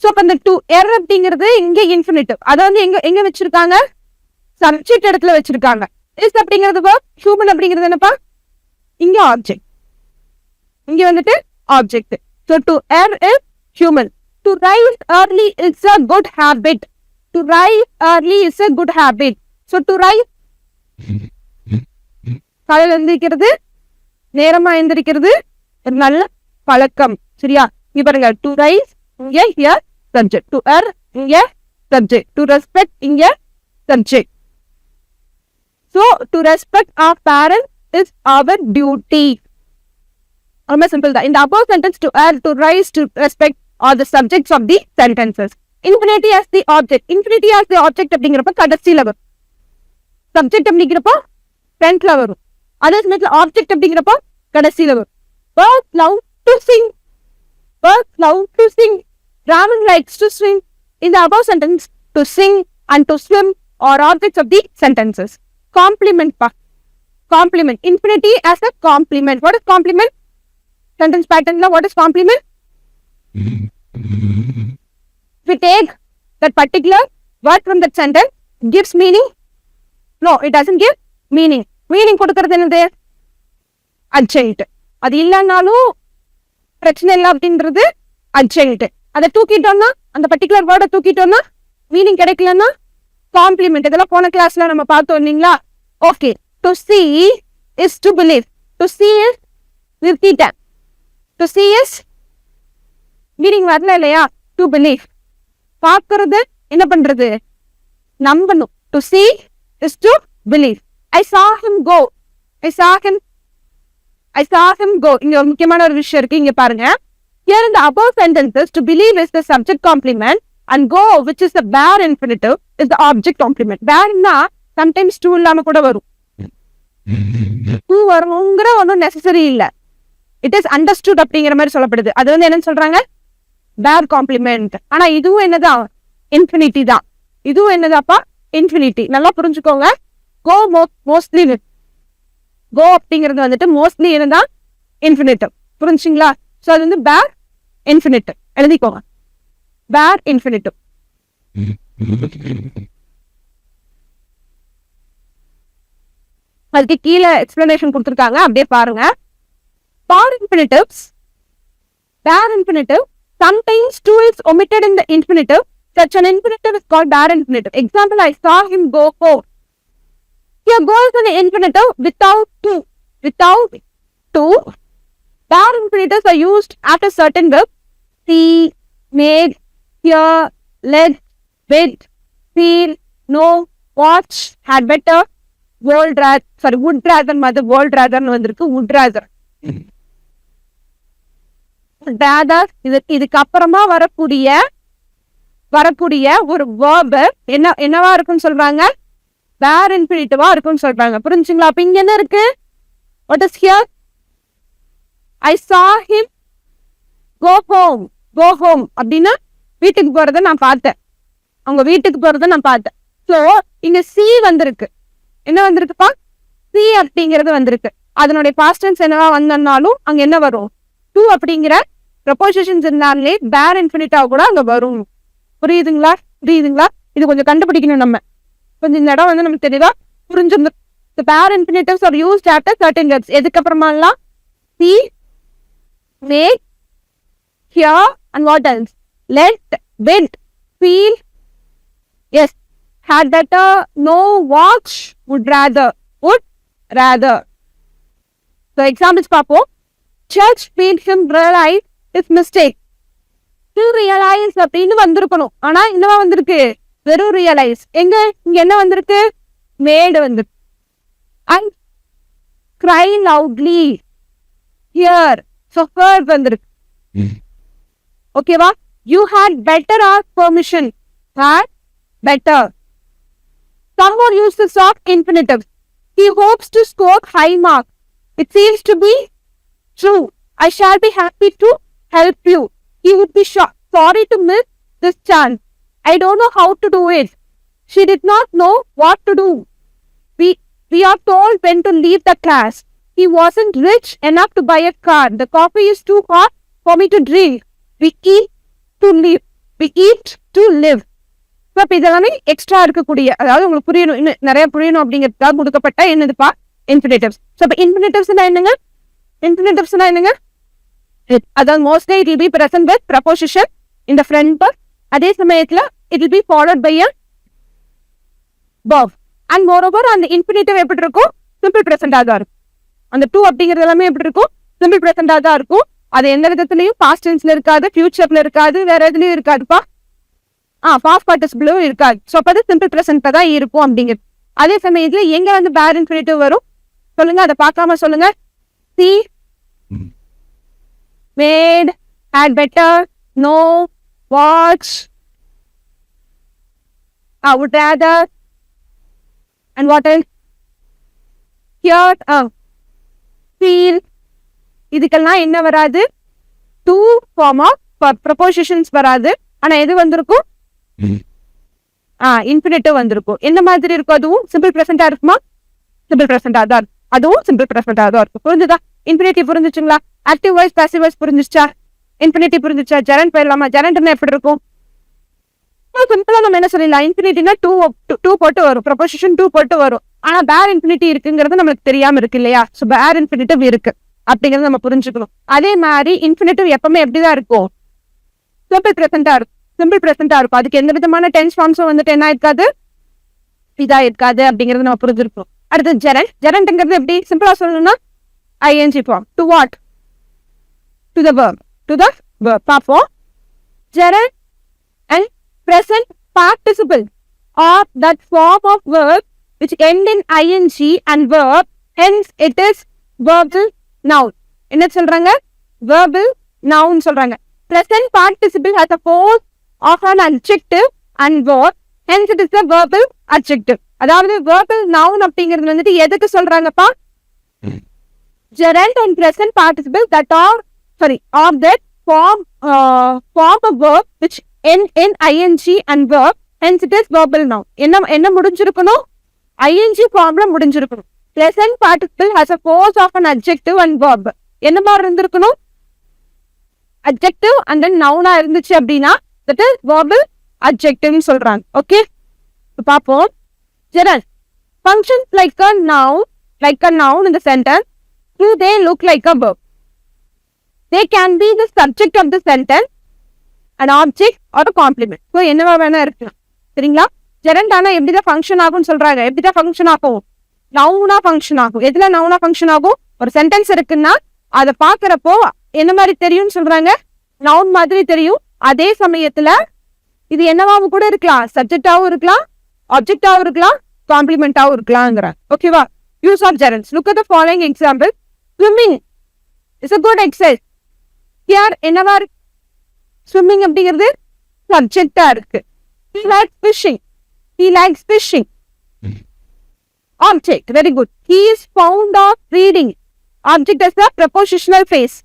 ஸோ அப்ப அந்த to err அப்படிங்கிறது இங்க இன்ஃபினிட்டிவ். அதாவது எங்க வச்சிருக்காங்க? சப்ஜெக்ட் இடத்துல வச்சிருக்காங்க. இஸ் அப்படிங்கிறது verb, human அப்படிங்கிறது என்னப்பா? இங்க ஆப்ஜெக்ட். இங்க வந்துட்டு object. So to err is human. To rise early is a good habit. To rise early is a good habit. So to rise காலையில் எந்திரிக்கிறது, நேரமா எந்திரிக்கிறது ஒரு நல்ல பழக்கம். சரியா? இங்க பாருங்க, டு ரைஸ் இங்க ஹியர் சப்ஜெக்ட், டு எர் இங்க சப்ஜெக்ட், டு ரெஸ்பெக்ட் இங்க subject. So to respect our parents is our duty. ரொம்ப சிம்பிள் தான். இந்த above sentence to err, to rise, to respect are the subjects of the sentences. Infinity as the object. Infinity as the object அப்படிங்கிறப்ப கடைசியில வரும். சப்ஜெக்ட் அப்படிங்கிறப்போ ஃப்ரண்ட்ல வரும். அதே சமயத்துல ஆப்ஜெக்ட் அப்படிங்கிறப்போ கடைசியில வரும். Birds love to sing. Birds love to sing. Raman likes to swim. In the above sentence, to sing and to swim are objects of the sentences. Complement pa. Complement. Infinity as a complement. What is complement? Sentence pattern la what is complement? If we take that particular word from that sentence, gives meaning? No, it doesn't give meaning. Meaning கொடுக்கிறது என்னது? adjunct. அது இல்லைன்னாலும் பிரச்சனை இல்லை அப்படின்றது adjunct. அதை தூக்கிட்டோம்னா, அந்த பர்டிகுலர் வேர்டை தூக்கிட்டோம்னா மீனிங் கிடைக்கலன்னா காம்ப்ளிமெண்ட். இதெல்லாம் போன கிளாஸ்ல நம்ம பார்த்தோம் இல்லைங்களா? Okay. To see is to believe. To see is நிறுத்திட்டேன். டு see is மீனிங் வரல இல்லையா? To believe. பார்க்கறது என்ன பண்றது? நம்பணும். To see is to believe. I saw him go. I saw him go. இங்க ஒரு முக்கியமான ஒரு விஷயம் இருக்கு. இங்க பாருங்க. Here in the above sentences, to believe is the subject complement and go, which is the bare infinitive, is the object complement. Bare-னா sometimes to இல்லாம கூட வரும். to வரும்ங்கற ஒன்றும் நெசசரி இல்ல. It is understood அப்படிங்கிற மாதிரி சொல்லப்படுது. அது வந்து என்னன்னு சொல்றாங்க? bare complement. ஆனா இதுவும் என்னதான்? infinity தான். இதுவும் என்னதாப்பா? infinity. நல்லா புரிஞ்சுக்கோங்க. go mostly go அப்படிங்கிறது வந்துட்டு மோஸ்ட்லி என்னதான்? infinitive. புரிஞ்சுங்களா? சோ அது வந்து bare infinitive. எழுதிக்கோங்க. bare infinitive. அதுக்கு கீழே எக்ஸ்பிளனேஷன் கொடுத்துருக்காங்க, அப்படியே பாருங்க. bare infinitives, bare infinitive, sometimes to is omitted in the infinitive. Such an infinitive is called bare infinitive. Example, I saw him go home. Here go is an infinitive without to. Without to. Bare infinitives are used after certain verbs. See, make, hear, let, bid, feel, know, watch, had better, would rather mother, would rather வந்திருக்கு, would rather. rather இதுக்கு அப்புறமா வரக்கூடிய ஒரு verb என்னவா இருக்குன்னு சொல்றாங்க? bare infinitive-ஆ இருக்குன்னு சொல்றாங்க. புரிஞ்சுங்களா? அப்ப இங்க என்ன இருக்கு? What is here? I saw him go home. Go home அப்படின்னா வீட்டுக்கு போறதை நான் பார்த்தேன். அவங்க வீட்டுக்கு போறதை நான் பார்த்தேன். ஸோ இங்க சி வந்திருக்கு. என்ன வந்திருக்குப்பா? சி அப்படிங்கிறது வந்திருக்கு. அதனுடைய பாஸ்ட் டென்ஸ் என்னவா வந்தனாலும் அங்க என்ன வரும்? டு அப்படிங்கிற ப்ரொபோசிஷன்ஸ் இருந்தாலே bare infinitive கூட அங்க வரும். புரியுதுங்களா? இது கொஞ்சம் கண்டுபிடிக்கணும். நம்ம கொஞ்சம் இந்த இடம் வந்து நமக்கு தெளிவா புரிஞ்சிருந்து. bare infinitives are used after certain verbs. எதுக்கு அப்புறமா எல்லாம்? see, make, hear and what else? let, bid, feel, yes, had better, know, watch, would rather. So examples பார்ப்போம். Church made him realize his mistake. to realize அப்படின்னு வந்திருக்கணும். ஆனா என்னவா வந்திருக்கு? வெறும் realize. இங்க என்ன வந்திருக்கு? made வந்திருக்கு. and cry loudly. here. so heard வந்திருக்கு. ஓகேவா? you had better ask permission. had better. Some more uses of infinitives. He hopes to score high marks. It seems to be true. I shall be happy to help you. He would be sorry to miss this chance. I don't know how to do it. She did not know what to do. We are told when to leave the class. He wasn't rich enough to buy a car. The coffee is too hot for me to drink. We eat to live. We eat to live. So இப்போ இதெல்லாமே எக்ஸ்ட்ரா இருக்கக்கூடிய, அதாவது உங்களுக்கு புரியணும், இன்னும் நிறைய புரியணும் அப்படிங்கிறதுக்காக கொடுக்கப்பட்ட என்னதுப்பா இன்ஃபினிட்டிவ்ஸ். ஸோ இப்போ இன்ஃபினிட்டிவ்ஸ்னா என்னங்க? இன்ஃபினிட்டிவ்ஸ்னா என்னங்க? அதாவது mostly it will be present with preposition in the front part. அதே சமயத்தில் it will be followed by a verb. And moreover அந்த இன்ஃபினிட்டிவ் எப்படி இருக்கும்? சிம்பிள் ப்ரெசென்டாக தான் இருக்கும். அந்த டூ அப்படிங்கிறது எல்லாமே எப்படி இருக்கும்? சிம்பிள் ப்ரெசென்டாக தான் இருக்கும். அது எந்த விதத்துலையும் பாஸ்ட் டென்ஸ்ல இருக்காது, ஃபியூச்சர்ல இருக்காது, வேற எதுலையும் இருக்காதுப்பா. பாஸ்ட் பார்ட்டிசிபிளும் இருக்காது. ஸோ அப்போ அது சிம்பிள் ப்ரெசென்ட்ல தான் இருக்கும் அப்படிங்கிறது. அதே சமயத்துல எங்க வந்து பேர் இன்ஃபினிட்டிவ் வரும் சொல்லுங்க, அதை பார்க்காம சொல்லுங்க. See, made, had better, no, watch, would rather, and what else? Here, feel. இதுக்கெல்லாம் என்ன வராது? டூ ஃபார்ம் ஆஃப் ப்ரொபோசிஷன்ஸ் வராது. ஆனா எது வந்திருக்கும்? இன்ஃபினிட்டிவ் வந்திருக்கும். என்ன மாதிரி இருக்கும்? அதுவும் சிம்பிள் ப்ரெசென்டா இருக்குமா? சிம்பிள் ப்ரெசென்டா தான் இருக்கும். அதுவும் சிம்பிள் ப்ரெசென்டா தான் இருக்கும். புரிஞ்சுதா? இன்ஃபினிட்டிவ் புரிஞ்சுச்சுங்களா? ஆக்டிவ் வாய்ஸ், பாசிவ் வாய்ஸ் புரிஞ்சிச்சா? இன்ஃபினிட்டிவ் புரிஞ்சிச்சா? ஜெரண்ட் போயிடலாமா? ஜெரண்ட்னா எப்படி இருக்கும்? சிம்பிளா நம்ம என்ன சொல்லலாம், இன்ஃபினிட்டினா டூ போட்டு வரும், ப்ரொபோசிஷன் டூ போட்டு வரும். ஆனா பேர் இன்ஃபினிட்டி இருக்குங்கிறது நம்மளுக்கு தெரியாம இருக்கு இல்லையா? ஸோ பேர் இன்ஃபினிட்டிவ் இருக்கு அப்படிங்கறத நம்ம புரிஞ்சுக்கணும். அதே மாதிரி இன்ஃபினிட்டிவ் எப்பவுமே எப்படிதான் இருக்கும்? சிம்பிள் ப்ரெசென்டா இருக்கும். சிம்பிள் ப்ரெசென்டா இருக்கும். அதுக்கு எந்த விதமான டென்ஸ் ஃபார்ம்ஸும் வந்துட்டு என்ன இருக்காது, இதா இருக்காது அப்படிங்கறத நம்ம புரிஞ்சிருக்கணும். அடுத்து ஜெரண்ட். ஜெரண்ட்ங்கிறது எப்படி சிம்பிளா சொல்லணும்னா I N G form. To what? To the verb. To the verb. பாப்போம். Gerund and present participle or that form of verb which end in ing and verb, hence it is verbal noun. என்ன சொல்றாங்க? verbal noun சொல்றாங்க. Present participle has a force of an adjective and verb, hence it is a verbal adjective. அதாவது verbal noun அப்படிங்கிறது வந்துட்டு எதுக்கு சொல்றாங்கப்பா? gerund and present participle that are of that form of verb which end in ing and verb, hence it is verbal noun. என்ன முடிஞ்சிருக்கணும்? ing ஃபார்ம்ல முடிஞ்சிருக்கணும். present participle has a force of an adjective and verb. என்ன மாதிரி இருந்திருக்கணும்? adjective and then noun இருந்துச்சு அப்படின்னா that is verbal adjective சொல்றாங்க. ஓகே, பாப்போம். gerund functions like a noun in the sentence. Do they look like a verb? They can be the subject of the sentence, an object or a complement. So என்னவா வேணா இருக்கலாம். சரிங்களா? ஜெரண்ட் ஆனா எப்படிதான் ஃபங்க்ஷன் ஆகும்னு சொல்றாங்க. எப்படிதான் ஃபங்க்ஷன் ஆகும்? நவுனா ஃபங்க்ஷன் ஆகும். எதுல நவுனா ஃபங்க்ஷன் ஆகும்? ஒரு சென்டென்ஸ் இருக்குன்னா அதை பாக்குறப்போ என்ன மாதிரி தெரியும்னு சொல்றாங்க? நவுன் மாதிரி தெரியும். அதே சமயத்துல இது என்னவாவும் கூட இருக்கலாம், சப்ஜெக்டாவும் இருக்கலாம், ஆப்ஜெக்டாவும் இருக்கலாம், காம்ப்ளிமெண்டாவும் இருக்கலாம்ங்கிறாங்க. ஓகேவா? Use of gerunds. Look at the following example. Swimming is a good exercise. Here என்னவா இருக்கு? ஸ்விம்மிங் அப்படிங்கிறது சப்ஜெக்டா இருக்கு. He likes fishing. Object, very good. He is fond of reading. Object as a prepositional phrase.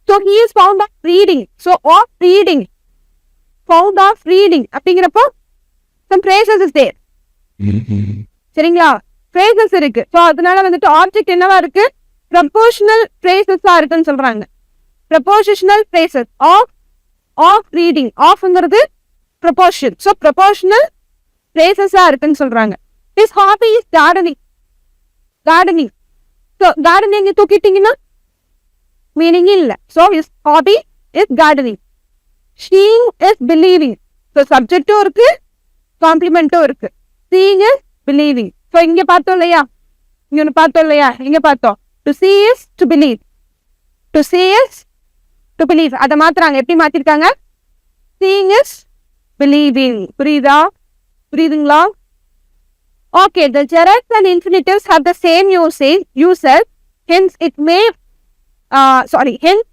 So he is fond of reading. So of reading. Fond of reading. அப்படிங்கிறப்போ some phrases is there. சரிங்களா? phrases இருக்கு. So அதனால வந்துட்டு ஆப்ஜெக்ட் என்னவா இருக்கு? prepositional phrases இருக்குன்னு சொல்றாங்க. prepositional phrases of reading. ofங்கிறது preposition. So prepositional phrases இருக்குன்னு சொல்றாங்க. His hobby is gardening. So gardening தூக்கிட்டீங்கன்னா மீனிங் இல்ல. So his hobby is gardening. Seeing is believing. So subjectடும் இருக்கு, காம்ப்ளிமெண்ட்டும் இருக்கு. Seeing is believing. So இங்க பார்த்தோம் இல்லையா? இங்க பார்த்தோம். To see is to believe. To see is to believe. அதை மாத்துறாங்க. எப்படி மாத்திருக்காங்க? Seeing is believing. புரியுதுங்களா? Okay, the gerunds and infinitives have the same usage. Hence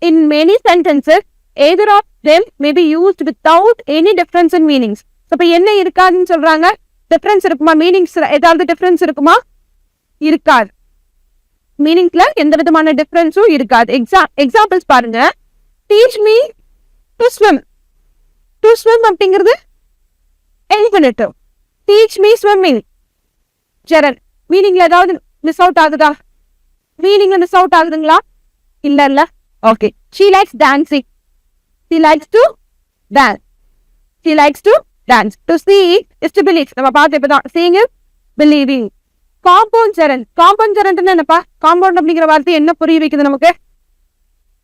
in many sentences, either of them may be used without any difference in meanings. So, இப்போ என்ன இருக்காதுன்னு சொல்றாங்க? டிஃபரன்ஸ் இருக்குமா? மீனிங்ஸ் ஏதாவது டிஃபரன்ஸ் இருக்குமா? இருக்காது. மீனிங்ஸ்ல எந்த விதமான டிஃபரன்ஸும் இருக்காது. எக்ஸாம்பிள்ஸ் பாருங்க. Teach me to swim. To swim அப்படிங்கிறது infinitive. Teach me swimming. Gerund. மீனிங்ல ஏதாவது மிஸ் அவுட் ஆகுதா? மீனிங்ல மிஸ் அவுட் ஆகுதுங்களா? இல்ல. Okay. She likes dancing. She likes to dance. She likes to dance. To see is to believe. நம்ம பார்த்து இப்பதான் seeing is believing. Compound gerund. Compound ஜெரண்ட்னு என்னப்பா? காம்பவுண்ட் அப்படிங்கிற வார்த்தை என்ன புரிய வைக்குது நமக்கு?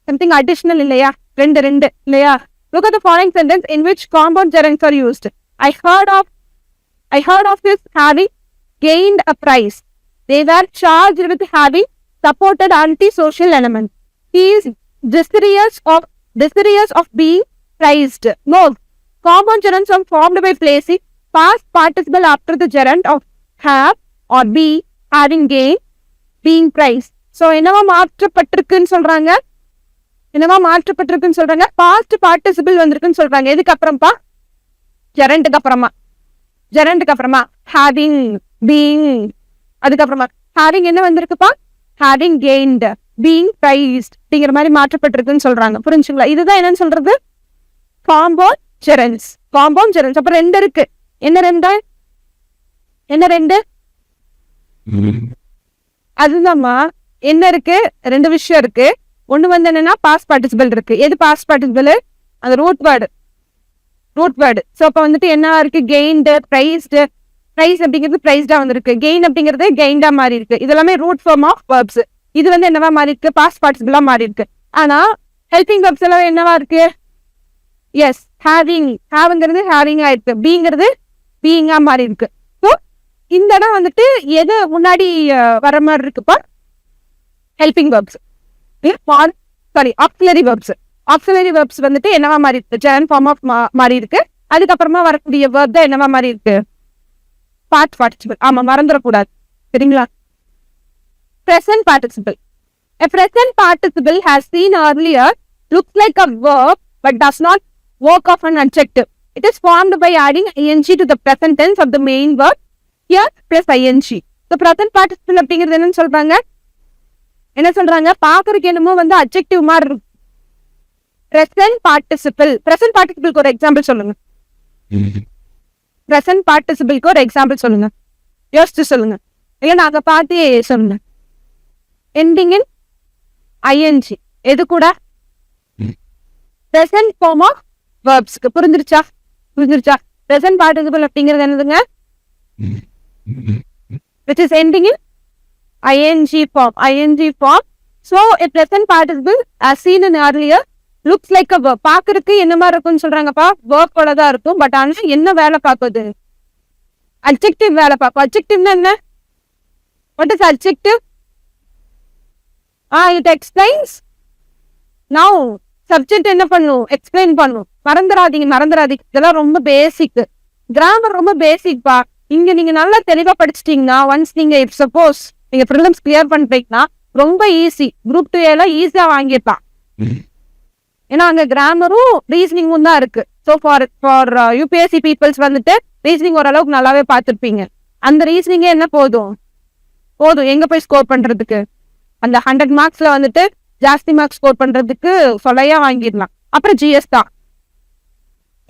சம்திங் அடிஷனல் இல்லையா? ரெண்டு இல்லையா? Look at the following sentence in which compound gerunds are used. I heard of his having gained a prize. They were charged with having supported anti-social elements. He is desirous of being praised. No. Compound gerunds are formed by placing past participle after the gerund of have or be, having gained, being praised. So என்னவா மாற்றப்பட்டிருக்குன்னு சொல்றாங்க? பாஸ்ட் பார்ட்டிசிபிள் வந்திருக்குன்னு சொல்றாங்க. எதுக்கு அப்புறம்ப்பா? ஜெரண்டுக்கு அப்புறமா ஹேவிங், பீயிங். அதுக்கப்புறமா ஹேவிங் என்ன வந்திருக்குப்பா? ஹேவிங் கெயின்ட், பீயிங் பிரைஸ்ட் அப்படிங்கிற மாதிரி மாற்றப்பட்டிருக்குன்னு சொல்றாங்க. புரிஞ்சுங்களா? இதுதான் என்னன்னு சொல்றது? காம்பவுண்ட் ஜெரண்ட்ஸ். அப்புறம் ரெண்டு இருக்கு. என்ன ரெண்டு? அதுதான்மா. என்ன இருக்கு? ரெண்டு விஷயம் இருக்கு. ஒண்ணு வந்து என்னன்னா பாஸ்ட் பார்ட்டிசிபிள் இருக்கு. எது பாஸ்ட் பார்ட்டிசிபிள்? அந்த ரூட் வேர்டு. சோ அப்ப வந்துட்டு என்ன இருக்கு? Gained, priced. பிரைஸ் அப்படிங்கிறது பிரைஸ்டா வந்திருக்கு. கெயின் அப்படிங்கிறது கெயின்டா மாறி இருக்கு. இதெல்லாமே ரூட் ஃபார்ம் ஆஃப் வெர்ப்ஸ். இது வந்து என்னவா மாறி இருக்கு? பாஸ்ட் பார்ட்டிசிபிளா மாறி இருக்கு. ஆனா ஹெல்பிங் வெர்ப்ஸ் எல்லாம் என்னவா இருக்கு? எஸ், ஹேவிங்கிறது ஹேவிங் ஆயிருக்கு. பீங்கிறது பீயிங்கா மாறி இருக்கு. ஸோ இந்த இடம் வந்துட்டு எது முன்னாடி வர மாதிரி இருக்குப்பா? Helping verbs. ஆக்சிலரி வெர்ப்ஸ் வந்துட்டு என்னவா மாறி இருக்கு? ஜெரண்ட் ஃபார்ம் ஆஃப் மாறி இருக்கு. அதுக்கப்புறமா வரக்கூடிய வெர்ப் தான் என்னவா மாறி இருக்கு? Past participle. ஆமா, மறந்துடக்கூடாது. சரிங்களா? present participle. A present participle has seen earlier looks like a verb but does not work of an adjective. It is formed by adding ing to the present tense of the main verb here plus ing. So present participle அப்படிங்கிறது என்னன்னு சொல்றாங்க? பாக்குறதுக்கு என்னமோ வந்து அட்ஜெக்டிவ் மாதிரி இருக்கு. present participle ஒரு எக்ஸாம்பிள் சொல்லுங்க. present participle ஒரு எக்ஸாம்பிள் சொல்லுங்க. யோசிச்சு சொல்லுங்க. இல்ல நாங்க பார்த்தே சொல்லுங்க. ending in ing. எது கூட? present form of verbs. புரிஞ்சிருச்சா? present participle அப்படிங்கிறது என்னதுங்க? which is ending in ing form. So a present participle as seen in earlier looks like a verb. பாக்குறதுக்கு என்ன மாதிரி இருக்கும்னு சொல்றாங்கப்பா? verb போல தான் இருக்கும். பட் ஆனா என்ன வேலை பார்க்குது? adjective வேலை பார்க்கும். adjectiveனா என்ன? what is adjective? it explains. now subject என்ன பண்ணும்? explain பண்ணும். மறந்துடாதீங்க. இதெல்லாம் ரொம்ப பேசிக். கிராமர் ரொம்ப பேசிக் பா. இங்க நீங்க நல்லா தெளிவா படிச்சிட்டீங்கன்னா ஒன்ஸ் நீங்க சப்போஸ் நீங்க ப்ரிலிம்ஸ் கிளியர் பண்ணிட்டீங்கன்னா ரொம்ப ஈஸி. குரூப் 2 எல்லாம் ஈஸியா வாங்கிடலாம். ஏன்னா அங்க கிராமரும் ரீசனிங்கும் தான் இருக்கு. ஸோ ஃபார் யூபிஎஸ்சி பீப்புள்ஸ் வந்துட்டு ரீசனிங் ஓரளவுக்கு நல்லாவே பார்த்துருப்பீங்க. அந்த ரீசனிங்கே என்ன போதும் எங்க போய் ஸ்கோர் பண்றதுக்கு? அந்த 100 மார்க்ஸ்ல வந்துட்டு ஜாஸ்தி மார்க்ஸ் ஸ்கோர் பண்றதுக்கு சொல்லையா வாங்கிடலாம். அப்புறம் ஜிஎஸ் தான்.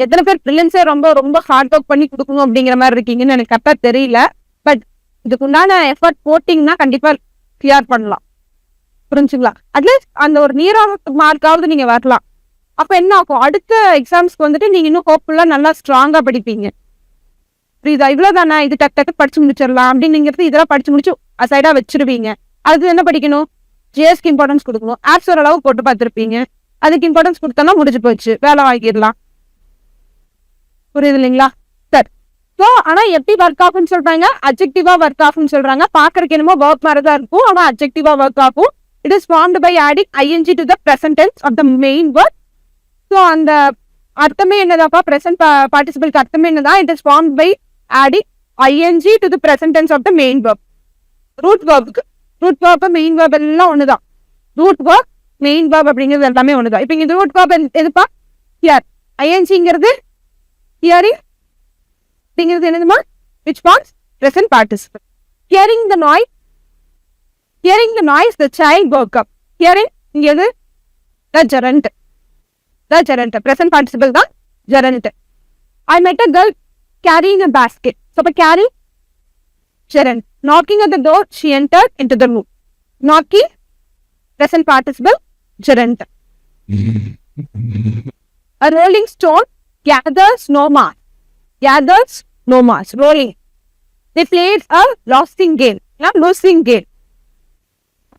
எத்தனை பேர் ப்ரிலிம்ஸே ரொம்ப ரொம்ப ஹார்ட் ஒர்க் பண்ணி கொடுக்கணும் அப்படிங்கிற மாதிரி இருக்கீங்கன்னு எனக்கு கரெக்டா தெரியல. பட் இதுக்கு உண்டான எஃபர்ட் போட்டிங்கன்னா கண்டிப்பா கிளியர் பண்ணலாம். புரிஞ்சுங்களா? அட்லீஸ்ட் அந்த ஒரு நீராக மார்க்காவது நீங்க வரலாம். அப்ப என்ன ஆகும்? அடுத்த எக்ஸாம்ஸ்க்கு வந்துட்டு நீங்க இன்னும் ஹோப்ஃபுல்லா நல்லா ஸ்ட்ராங்கா படிப்பீங்க. புரியுதா? இவ்வளவுதானா, இது டக்கு படிச்சு முடிச்சிடலாம் அப்படிங்கிறது இதெல்லாம் படிச்சு முடிச்சு அசைடா வச்சிருவீங்க. அது என்ன படிக்கணும்? ஜிஎஸ்க்கு இம்பார்ட்டன்ஸ் கொடுக்கணும். ஆப்ஸ் ஓரளவு போட்டு பார்த்துருப்பீங்க. அதுக்கு இம்பார்ட்டன்ஸ் கொடுத்தோம்னா முடிஞ்சு போச்சு, வேலை வாங்கிடலாம். புரியுது இல்லைங்களா? சரி. ஸோ ஆனா எப்படி ஒர்க் ஆகும்னு சொல்றாங்க? அட்ஜெக்டிவா ஒர்க் ஆகும்னு சொல்றாங்க. பாக்குறதுக்கு என்னமோ ஒர்க் மாதிரிதான் இருக்கும், ஆனா அட்ஜெக்டிவா ஒர்க் ஆகும். It is formed by adding ing to the present tense of the main word. So அந்த அர்த்தமே என்னதாப்பா? பிரசன்ட் பார்ட்டிசிபிளுக்கு அர்த்தமே என்னதான்? It is formed by adding ing to the present tense of the main verb. Root verb main verb எல்லாம் ஒண்ணுதான். ரூட் வேர்ப் மெயின் வேர்ப் அப்படிங்கிறது எல்லாமே ஒண்ணுதான். இப்போ இங்க ரூட் வேர்ப் எதுப்பா? ஹியர். ingங்கிறது ஹியரிங் அப்படிங்கிறது என்னதுமா? which forms present participle. Hearing the noise the child woke up. Hearing இங்க எது? the gerund. the gerund. Present participle தான் gerund. I met a girl carrying a basket. So carry gerund. Knocking at the door, she entered into the room. Knocking, present participle, gerund. A rolling stone gathers no mass. Gathers no mass. Rolling. They played a losing game. Losing game.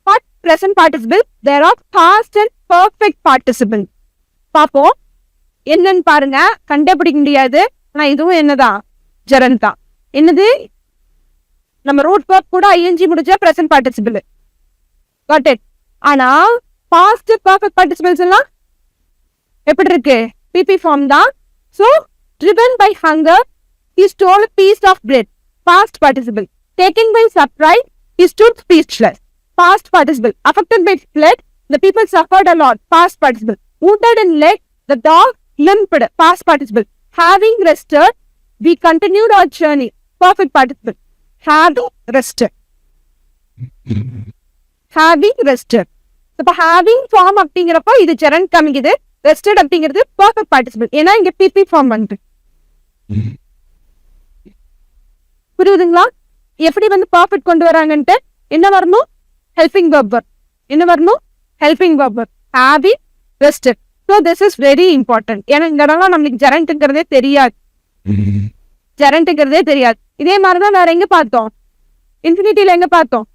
But present participle, there are past and perfect participle. பாப்போம் என்னன்னு பாருங்க, கண்டுபிடிக்க முடியாது. ஆனா இதுவும் என்னதான், gerund தான். என்னது, நம்ம ரூட் verb கூட ing முடிஞ்சா present participle. Got it? ஆனா past perfect participles எல்லாம் எப்படி இருக்கு, pp form தான். So driven by hunger, he stole a piece of bread. Past participle. Taken by surprise, he stood speechless. Past participle. Affected by flood, the people suffered a lot. Past participle. Wounded in leg, the dog limped. Past participle. Having rested, we continued our journey. Perfect participle. Having rested. Having rested. இப்போ having form அப்படிங்கிறப்போ இது gerund காமிக்குது, rested அப்படிங்கிறது perfect participle. ஏன்னா இங்க pp form வந்து புரியுதுங்களா? எப்படி வந்து பர்ஃபெக்ட் கொண்டு வராங்கன்ட்டு என்ன வரணும், ஹெல்பிங் verb. என்ன வரணும், helping verb. having rested. So this is very important. ஏன்னா இங்கெல்லாம் நம்மளுக்கு gerundங்கிறதே தெரியாது. gerundங்கிறதே தெரியாது. இதே மாதிரிதான் வேற எங்க பார்த்தோம், இன்ஃபினிட்டிவ்ல எங்க பார்த்தோம்,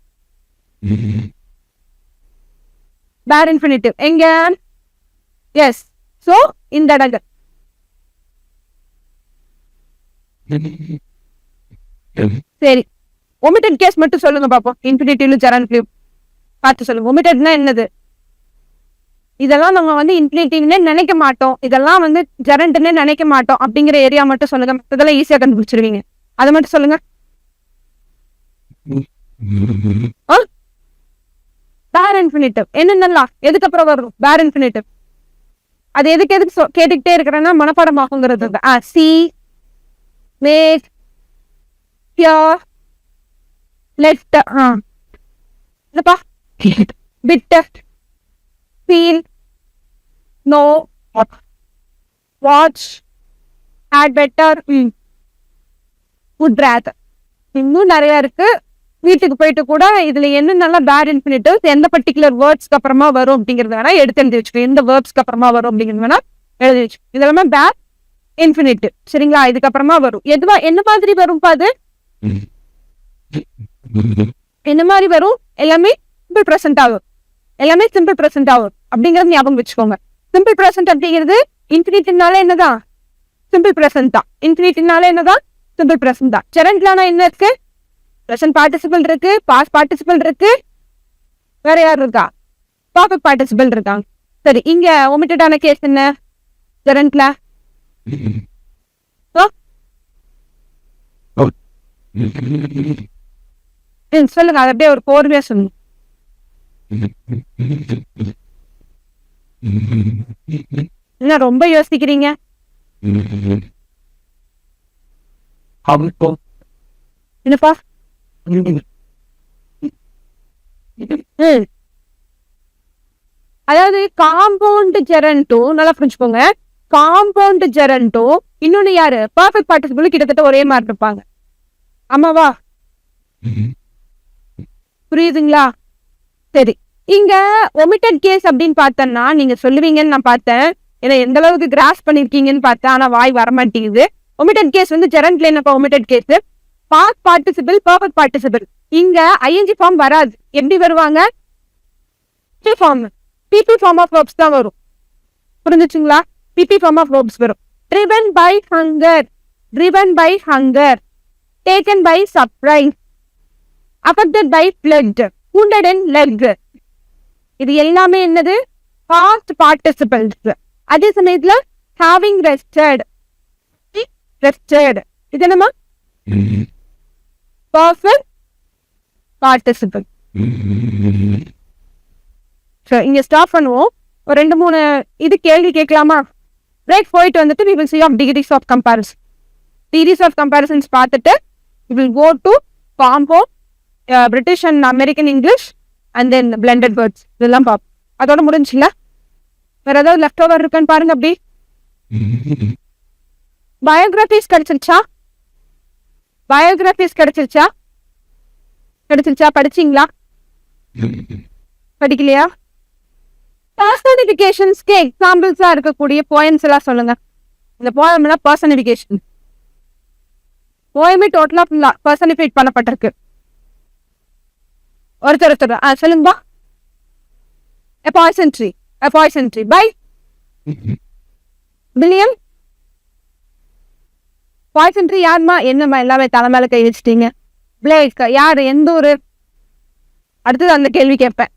bare infinitive. எங்க, எஸ். சோ இந்த இடங்கள் சரி. ஒமிட்டட் கேஸ் மட்டும் சொல்லுங்க பாப்போம், இன்ஃபினிட்டிவ்ல gerundலயும் பார்த்து சொல்லுங்க. ஒமிட்டட்னா என்னது, இதெல்லாம் நம்ம வந்து இன்ஃபினிட்டிவ்னே நினைக்க மாட்டோம், இதெல்லாம் வந்து gerundனே நினைக்க மாட்டோம் அப்படிங்கிற ஏரியா மட்டும் சொல்லுங்க, இதெல்லாம் ஈஸியா கண்டுபிடிச்சிருவீங்க. அதை மட்டும் சொல்லுங்க. bare infinitive என்னென்னலாம் எதுக்கு அப்புறம் வரும், bare infinitive. அது எதுக்கு கேட்டுக்கிட்டே இருக்கிறேன்னா மனப்பாடமாகுங்கிறது. see, make, hear, left, என்னப்பா, bit, feel, know, watch, had better, would rather. இன்னும் நிறைய இருக்கு. வீட்டுக்கு போயிட்டு கூட இதுல என்னென்னலாம் பேர் இன்ஃபினிட்டிவ், எந்த பர்டிகுலர் வேர்ட்ஸ்க்கு அப்புறமா வரும் அப்படிங்கிறது வேணா எடுத்து எழுதி வச்சுக்கோ, எந்த வேர்ட்ஸ்க்கு அப்புறமா வரும் அப்படிங்கிறது வேணா எழுதி வச்சு. இதெல்லாமே பேர் இன்ஃபினிட்டிவ். சரிங்களா? இதுக்கப்புறமா வரும். எதுவா என்ன மாதிரி வரும் பாது, என்ன மாதிரி வரும், எல்லாமே சிம்பிள் பிரசன்ட் ஆகும். எல்லாமே சிம்பிள் பிரசன்ட் ஆகும் அப்படிங்கறது ஞாபகம் வச்சுக்கோங்க. சிம்பிள் பிரசன்ட் அப்படிங்கிறது இன்ஃபினிட்டிவ்னால என்னதான், சிம்பிள் பிரசன்ட் தான். இன்ஃபினிட்டிவ்னால என்னதான், சிம்பிள் பிரசன்ட் தான். gerundலானா என்ன இருக்கு, present participle இருக்கு, past participle இருக்கு, வேற யார் இருக்கா, perfect participle இருக்காங்க. சரி, இங்க omitted ஆன கேஸ் என்ன gerundல, சொல்லுங்க. அது அப்படியே ஒரு கோர்வையா சொல்லுங்க. என்ன ரொம்ப யோசிக்கிறீங்க, என்னப்பா? அதாவது காம்பவுண்ட் ஜெரண்டும் நல்லா புரிஞ்சுக்கோங்க, காம்பவுண்ட் ஜெரண்டும் இன்னொன்னு யாரு, பர்ஃபெக்ட் பார்ட்டிசிபிள் கிட்டத்தட்ட ஒரே மாதிரி இருப்பாங்க. ஆமாவா? புரியுதுங்களா? சரி, இங்க ஒமிட்டட் கேஸ் அப்படின்னு பார்த்தோம்னா நீங்க சொல்லுவீங்கன்னு நான் பார்த்தேன், ஏன்னா எந்த அளவுக்கு கிராஸ் பண்ணிருக்கீங்கன்னு பார்த்தேன், ஆனா வாய் வரமாட்டேங்குது. ஒமிட்டட் கேஸ் வந்து ஜெரண்ட்ல என்னப்பா omitted case, past participle, perfect participle. இங்க ஐஎன்ஜி ஃபார்ம் வராது. எப்படி வருவாங்க, form, PP form of verbs தான் வரும். புரிஞ்சுச்சுங்களா? பிபி ஃபார்ம் ஆஃப் வெர்ப்ஸ் வரும். driven by hunger, driven by hunger, taken by surprise, affected by flood, wounded in leg. இது எல்லாமே என்னது, பாஸ்ட் பார்ட்டிசிபிள்ஸ். அதே சமயத்துல having rested, rested இது என்னமா, பர்ஃபெக்ட் பார்ட்டிசிபிள். இங்க ஸ்டாப் பண்ணுவோம். ஒரு 2-3 இது கேள்வி கேட்கலாமா? பிரேக் போயிட்டு வந்துட்டு we will see of degrees of comparison. Degrees of comparisons பார்த்துட்டு we will go to compound, British and American English and then blended words. இதெல்லாம் பார்ப்போம். அதோட முடிஞ்சுங்களா? வேற ஏதாவது லெஃப்ட் ஓவர் இருக்கான்னு பாருங்க. அப்படி பயோகிராபிஸ் கிடைச்சிருச்சா? பயோகிராபிஸ் கிடைச்சிருச்சா? படிச்சீங்களா? படிக்கலையா? பர்சனிபிகேஷன்ஸ்க்கு எக்ஸாம்பிள்ஸா இருக்கக்கூடிய போயம்ஸ் எல்லாம் சொல்லுங்க. இந்த போயம் எல்லாம் பர்சனிபிகேஷன். போயமே டோட்டலா பர்சனிஃபைட் பண்ணப்பட்டிருக்கு. ஒருத்தர் சொல்லுங்கப்பா. A poison tree by William. Poison tree யாருமா? என்னம்மா எல்லாமே தலைமையில கை வச்சுட்டீங்க? பிளேக் யாரு? எந்த ஊரு? அடுத்தது அந்த கேள்வி கேட்பேன்.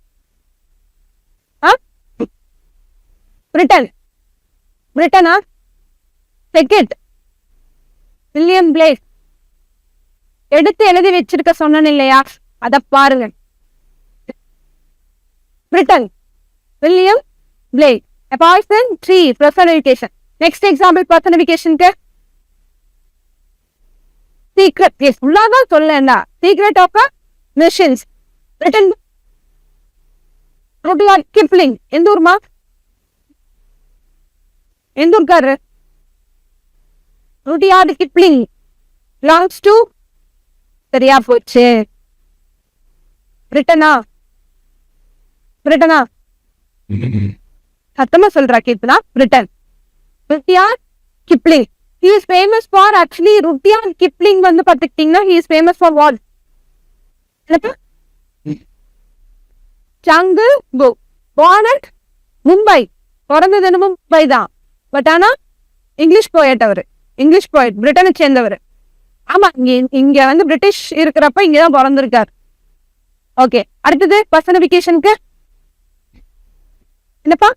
பிரிட்டனா? Second William Blake. எடுத்து எழுதி வச்சிருக்க சொன்னேன் இல்லையா? அத பாருங்க. Britain, William Blake. A poison tree personification. Next example personificationக்கு secret. Yes, உள்ளாதான் சொல்லல. Secret of a machines. Written Rudyard Kipling. எந்த ஊர்மா? எந்த ஊர்க்காரு? Rudyard Kipling belongs to சரியா போச்சு. பிரிட்டனா? சத்தமா சொல்றா கேட்குதா? Britain. Rudyard Kipling. He is famous for actually Rudyard Kipling வந்து பார்த்துக்கிட்டீங்கன்னா he is famous for what? Jungle Book. Born at Mumbai. பிறந்தது மும்பை தான். பட் ஆனா இங்கிலீஷ் போயட் அவரு. இங்கிலீஷ் போயட், பிரிட்டனை சேர்ந்தவர். ஆமா, இங்க வந்து பிரிட்டிஷ் இருக்கிறப்ப இங்கதான் பிறந்திருக்காரு. ஓகே, அடுத்தது பர்சனிபிகேஷனுக்கு என்னப்பா?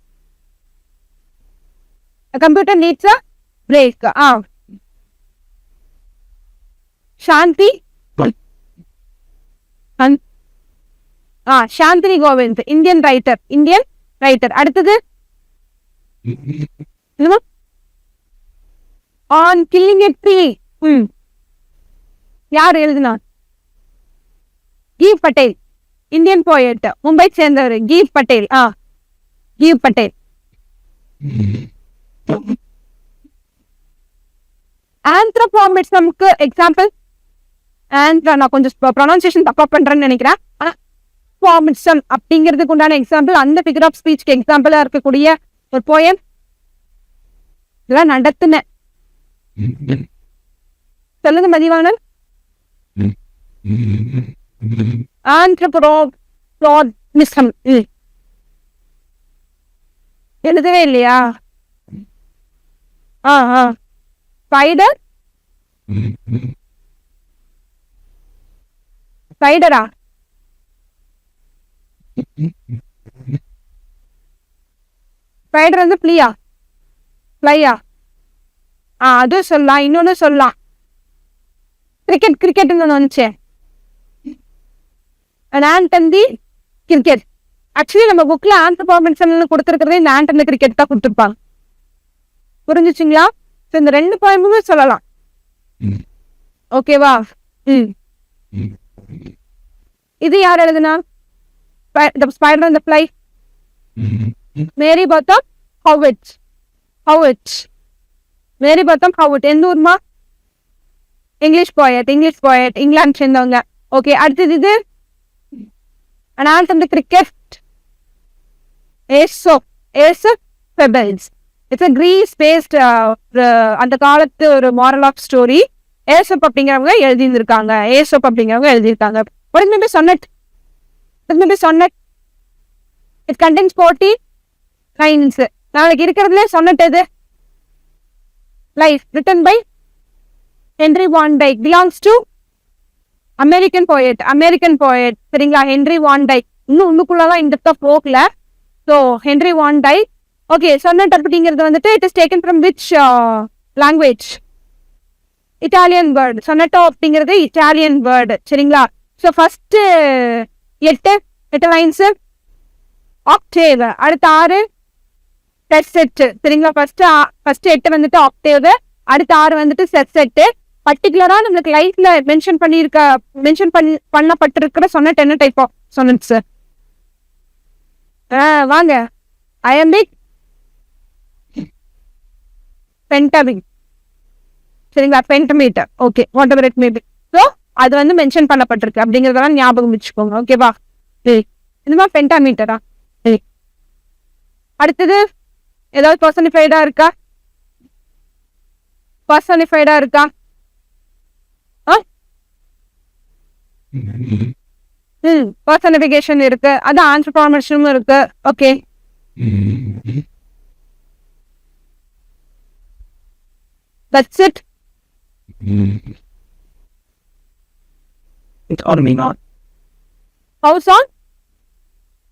Computer needs a break. Shanti Shanthini Govind, Indian writer. அடுத்தது ஆன் கில்லிங் எ ட்ரீ. யார் எழுதினா? கீவ் பட்டேல், இந்தியன் போயட், மும்பை சேர்ந்தவர். கீவ் பட்டேல். ஆந்த்ரோபாமெட்ரிசம்க்கு எக்ஸாம்பிள். நான் கொஞ்சம் ப்ரொனன்சியேஷன் தப்பா பண்றேன்னு நினைக்கிறேன். ஆந்த்ரோபாமெட்ரிசம் அப்படிங்கிறதுக்கு உண்டான எக்ஸாம்பிள், அந்த ஃபிகர் ஆஃப் ஸ்பீச்க்கு எக்ஸாம்பிளா இருக்கக்கூடிய ஒரு போயம் இதெல்லாம் நடத்துனேன். சொல்லுங்க மதிவானன். ஆந்த்ரோபாமெட்ரிசம் எழுதவே இல்லையா? ஸ்பைடரா? ஸ்பைடர் வந்து ஃப்ளையா? அது சொல்லலாம். இன்னொன்னு சொல்லலாம். கிரிக்கெட் வந்துச்சு. கிரிக்கெட். ஆக்சுவலி நம்ம புக்ல ஆந்த்ரோபாமெட்ரிசம் கொடுத்துருக்கிறதே இந்த ஆண்ட் கிரிக்கெட் தான் கொடுத்துருப்பாங்க. புரிஞ்சுச்சுங்களா? இந்த ரெண்டு போயமுமே சொல்லலாம். ஓகேவா? இது யார் எழுதுனா? Spider and the fly. Mary Botham Howitt. Mary Botham Howitt எந்த ஊர்மா? இங்கிலீஷ் போயட், இங்கிலாந்து சேர்ந்தவங்க. ஓகே, அடுத்தது இது ant cricket. Aesop fables. It's a Greece based அந்த காலத்து ஒரு moral of story. ஏசப் அப்படிங்கிறவங்க எழுதியிருக்காங்க. What is maybe sonnet? It contains 40 lines. நாளைக்கு இருக்கிறதுல sonnet எது? Life, written by Henry Van Dyke, belongs to American poet. சரிங்களா? Henry Van Dyke. இன்னுக்குள்ளதான் இந்த போகல. ஸோ Henry Van Dyke. Okay, sonnet அப்படிங்கிறது வந்துட்டு it is taken from which language? Italian word. சொன்னட்டோ அப்படிங்கிறது இட்டாலியன் வேர்டு. சரிங்களா? So first 8 lines octave. அடுத்த 6 செட். சரிங்களா? ஃபர்ஸ்ட் 8 வந்துட்டு ஆக்டேவ், அடுத்த 6 வந்துட்டு செட். பர்டிகுலரா நம்மளுக்கு லைஃப்ல மென்ஷன் பண்ணப்பட்டிருக்கிற சொன்னட் என்ன டைப் ஆஃப் சொன்னட்ஸ்? வாங்க. Iambic, pentameter. சரிங்களா? Pentameter. Okay, whatever it may be. So அது வந்து மென்ஷன் பண்ணப்பட்டிருக்கு அப்படிங்கிறதெல்லாம் ஞாபகம் வச்சுக்கோங்க. ஓகேவா? இந்த மாதிரி பென்டாமீட்டரா? அடுத்தது ஏதாவது பர்சனிஃபைடா இருக்கா? பர்சனிஃபைடா இருக்கா? பர்சனிஃபிகேஷன் இருக்கு, அது ஆன்த்ரோபார்மேஷனும் இருக்கு. Okay, that's it.
It's on me not.
House on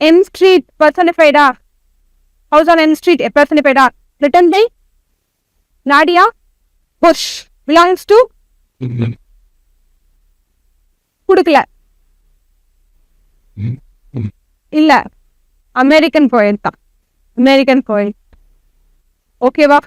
M Street personified. House on M Street personified. Written by Nadia Bush. Belongs to குடுக்கல இல்ல, அமெரிக்கன் போயட் தான். American poet. ஓகேவா?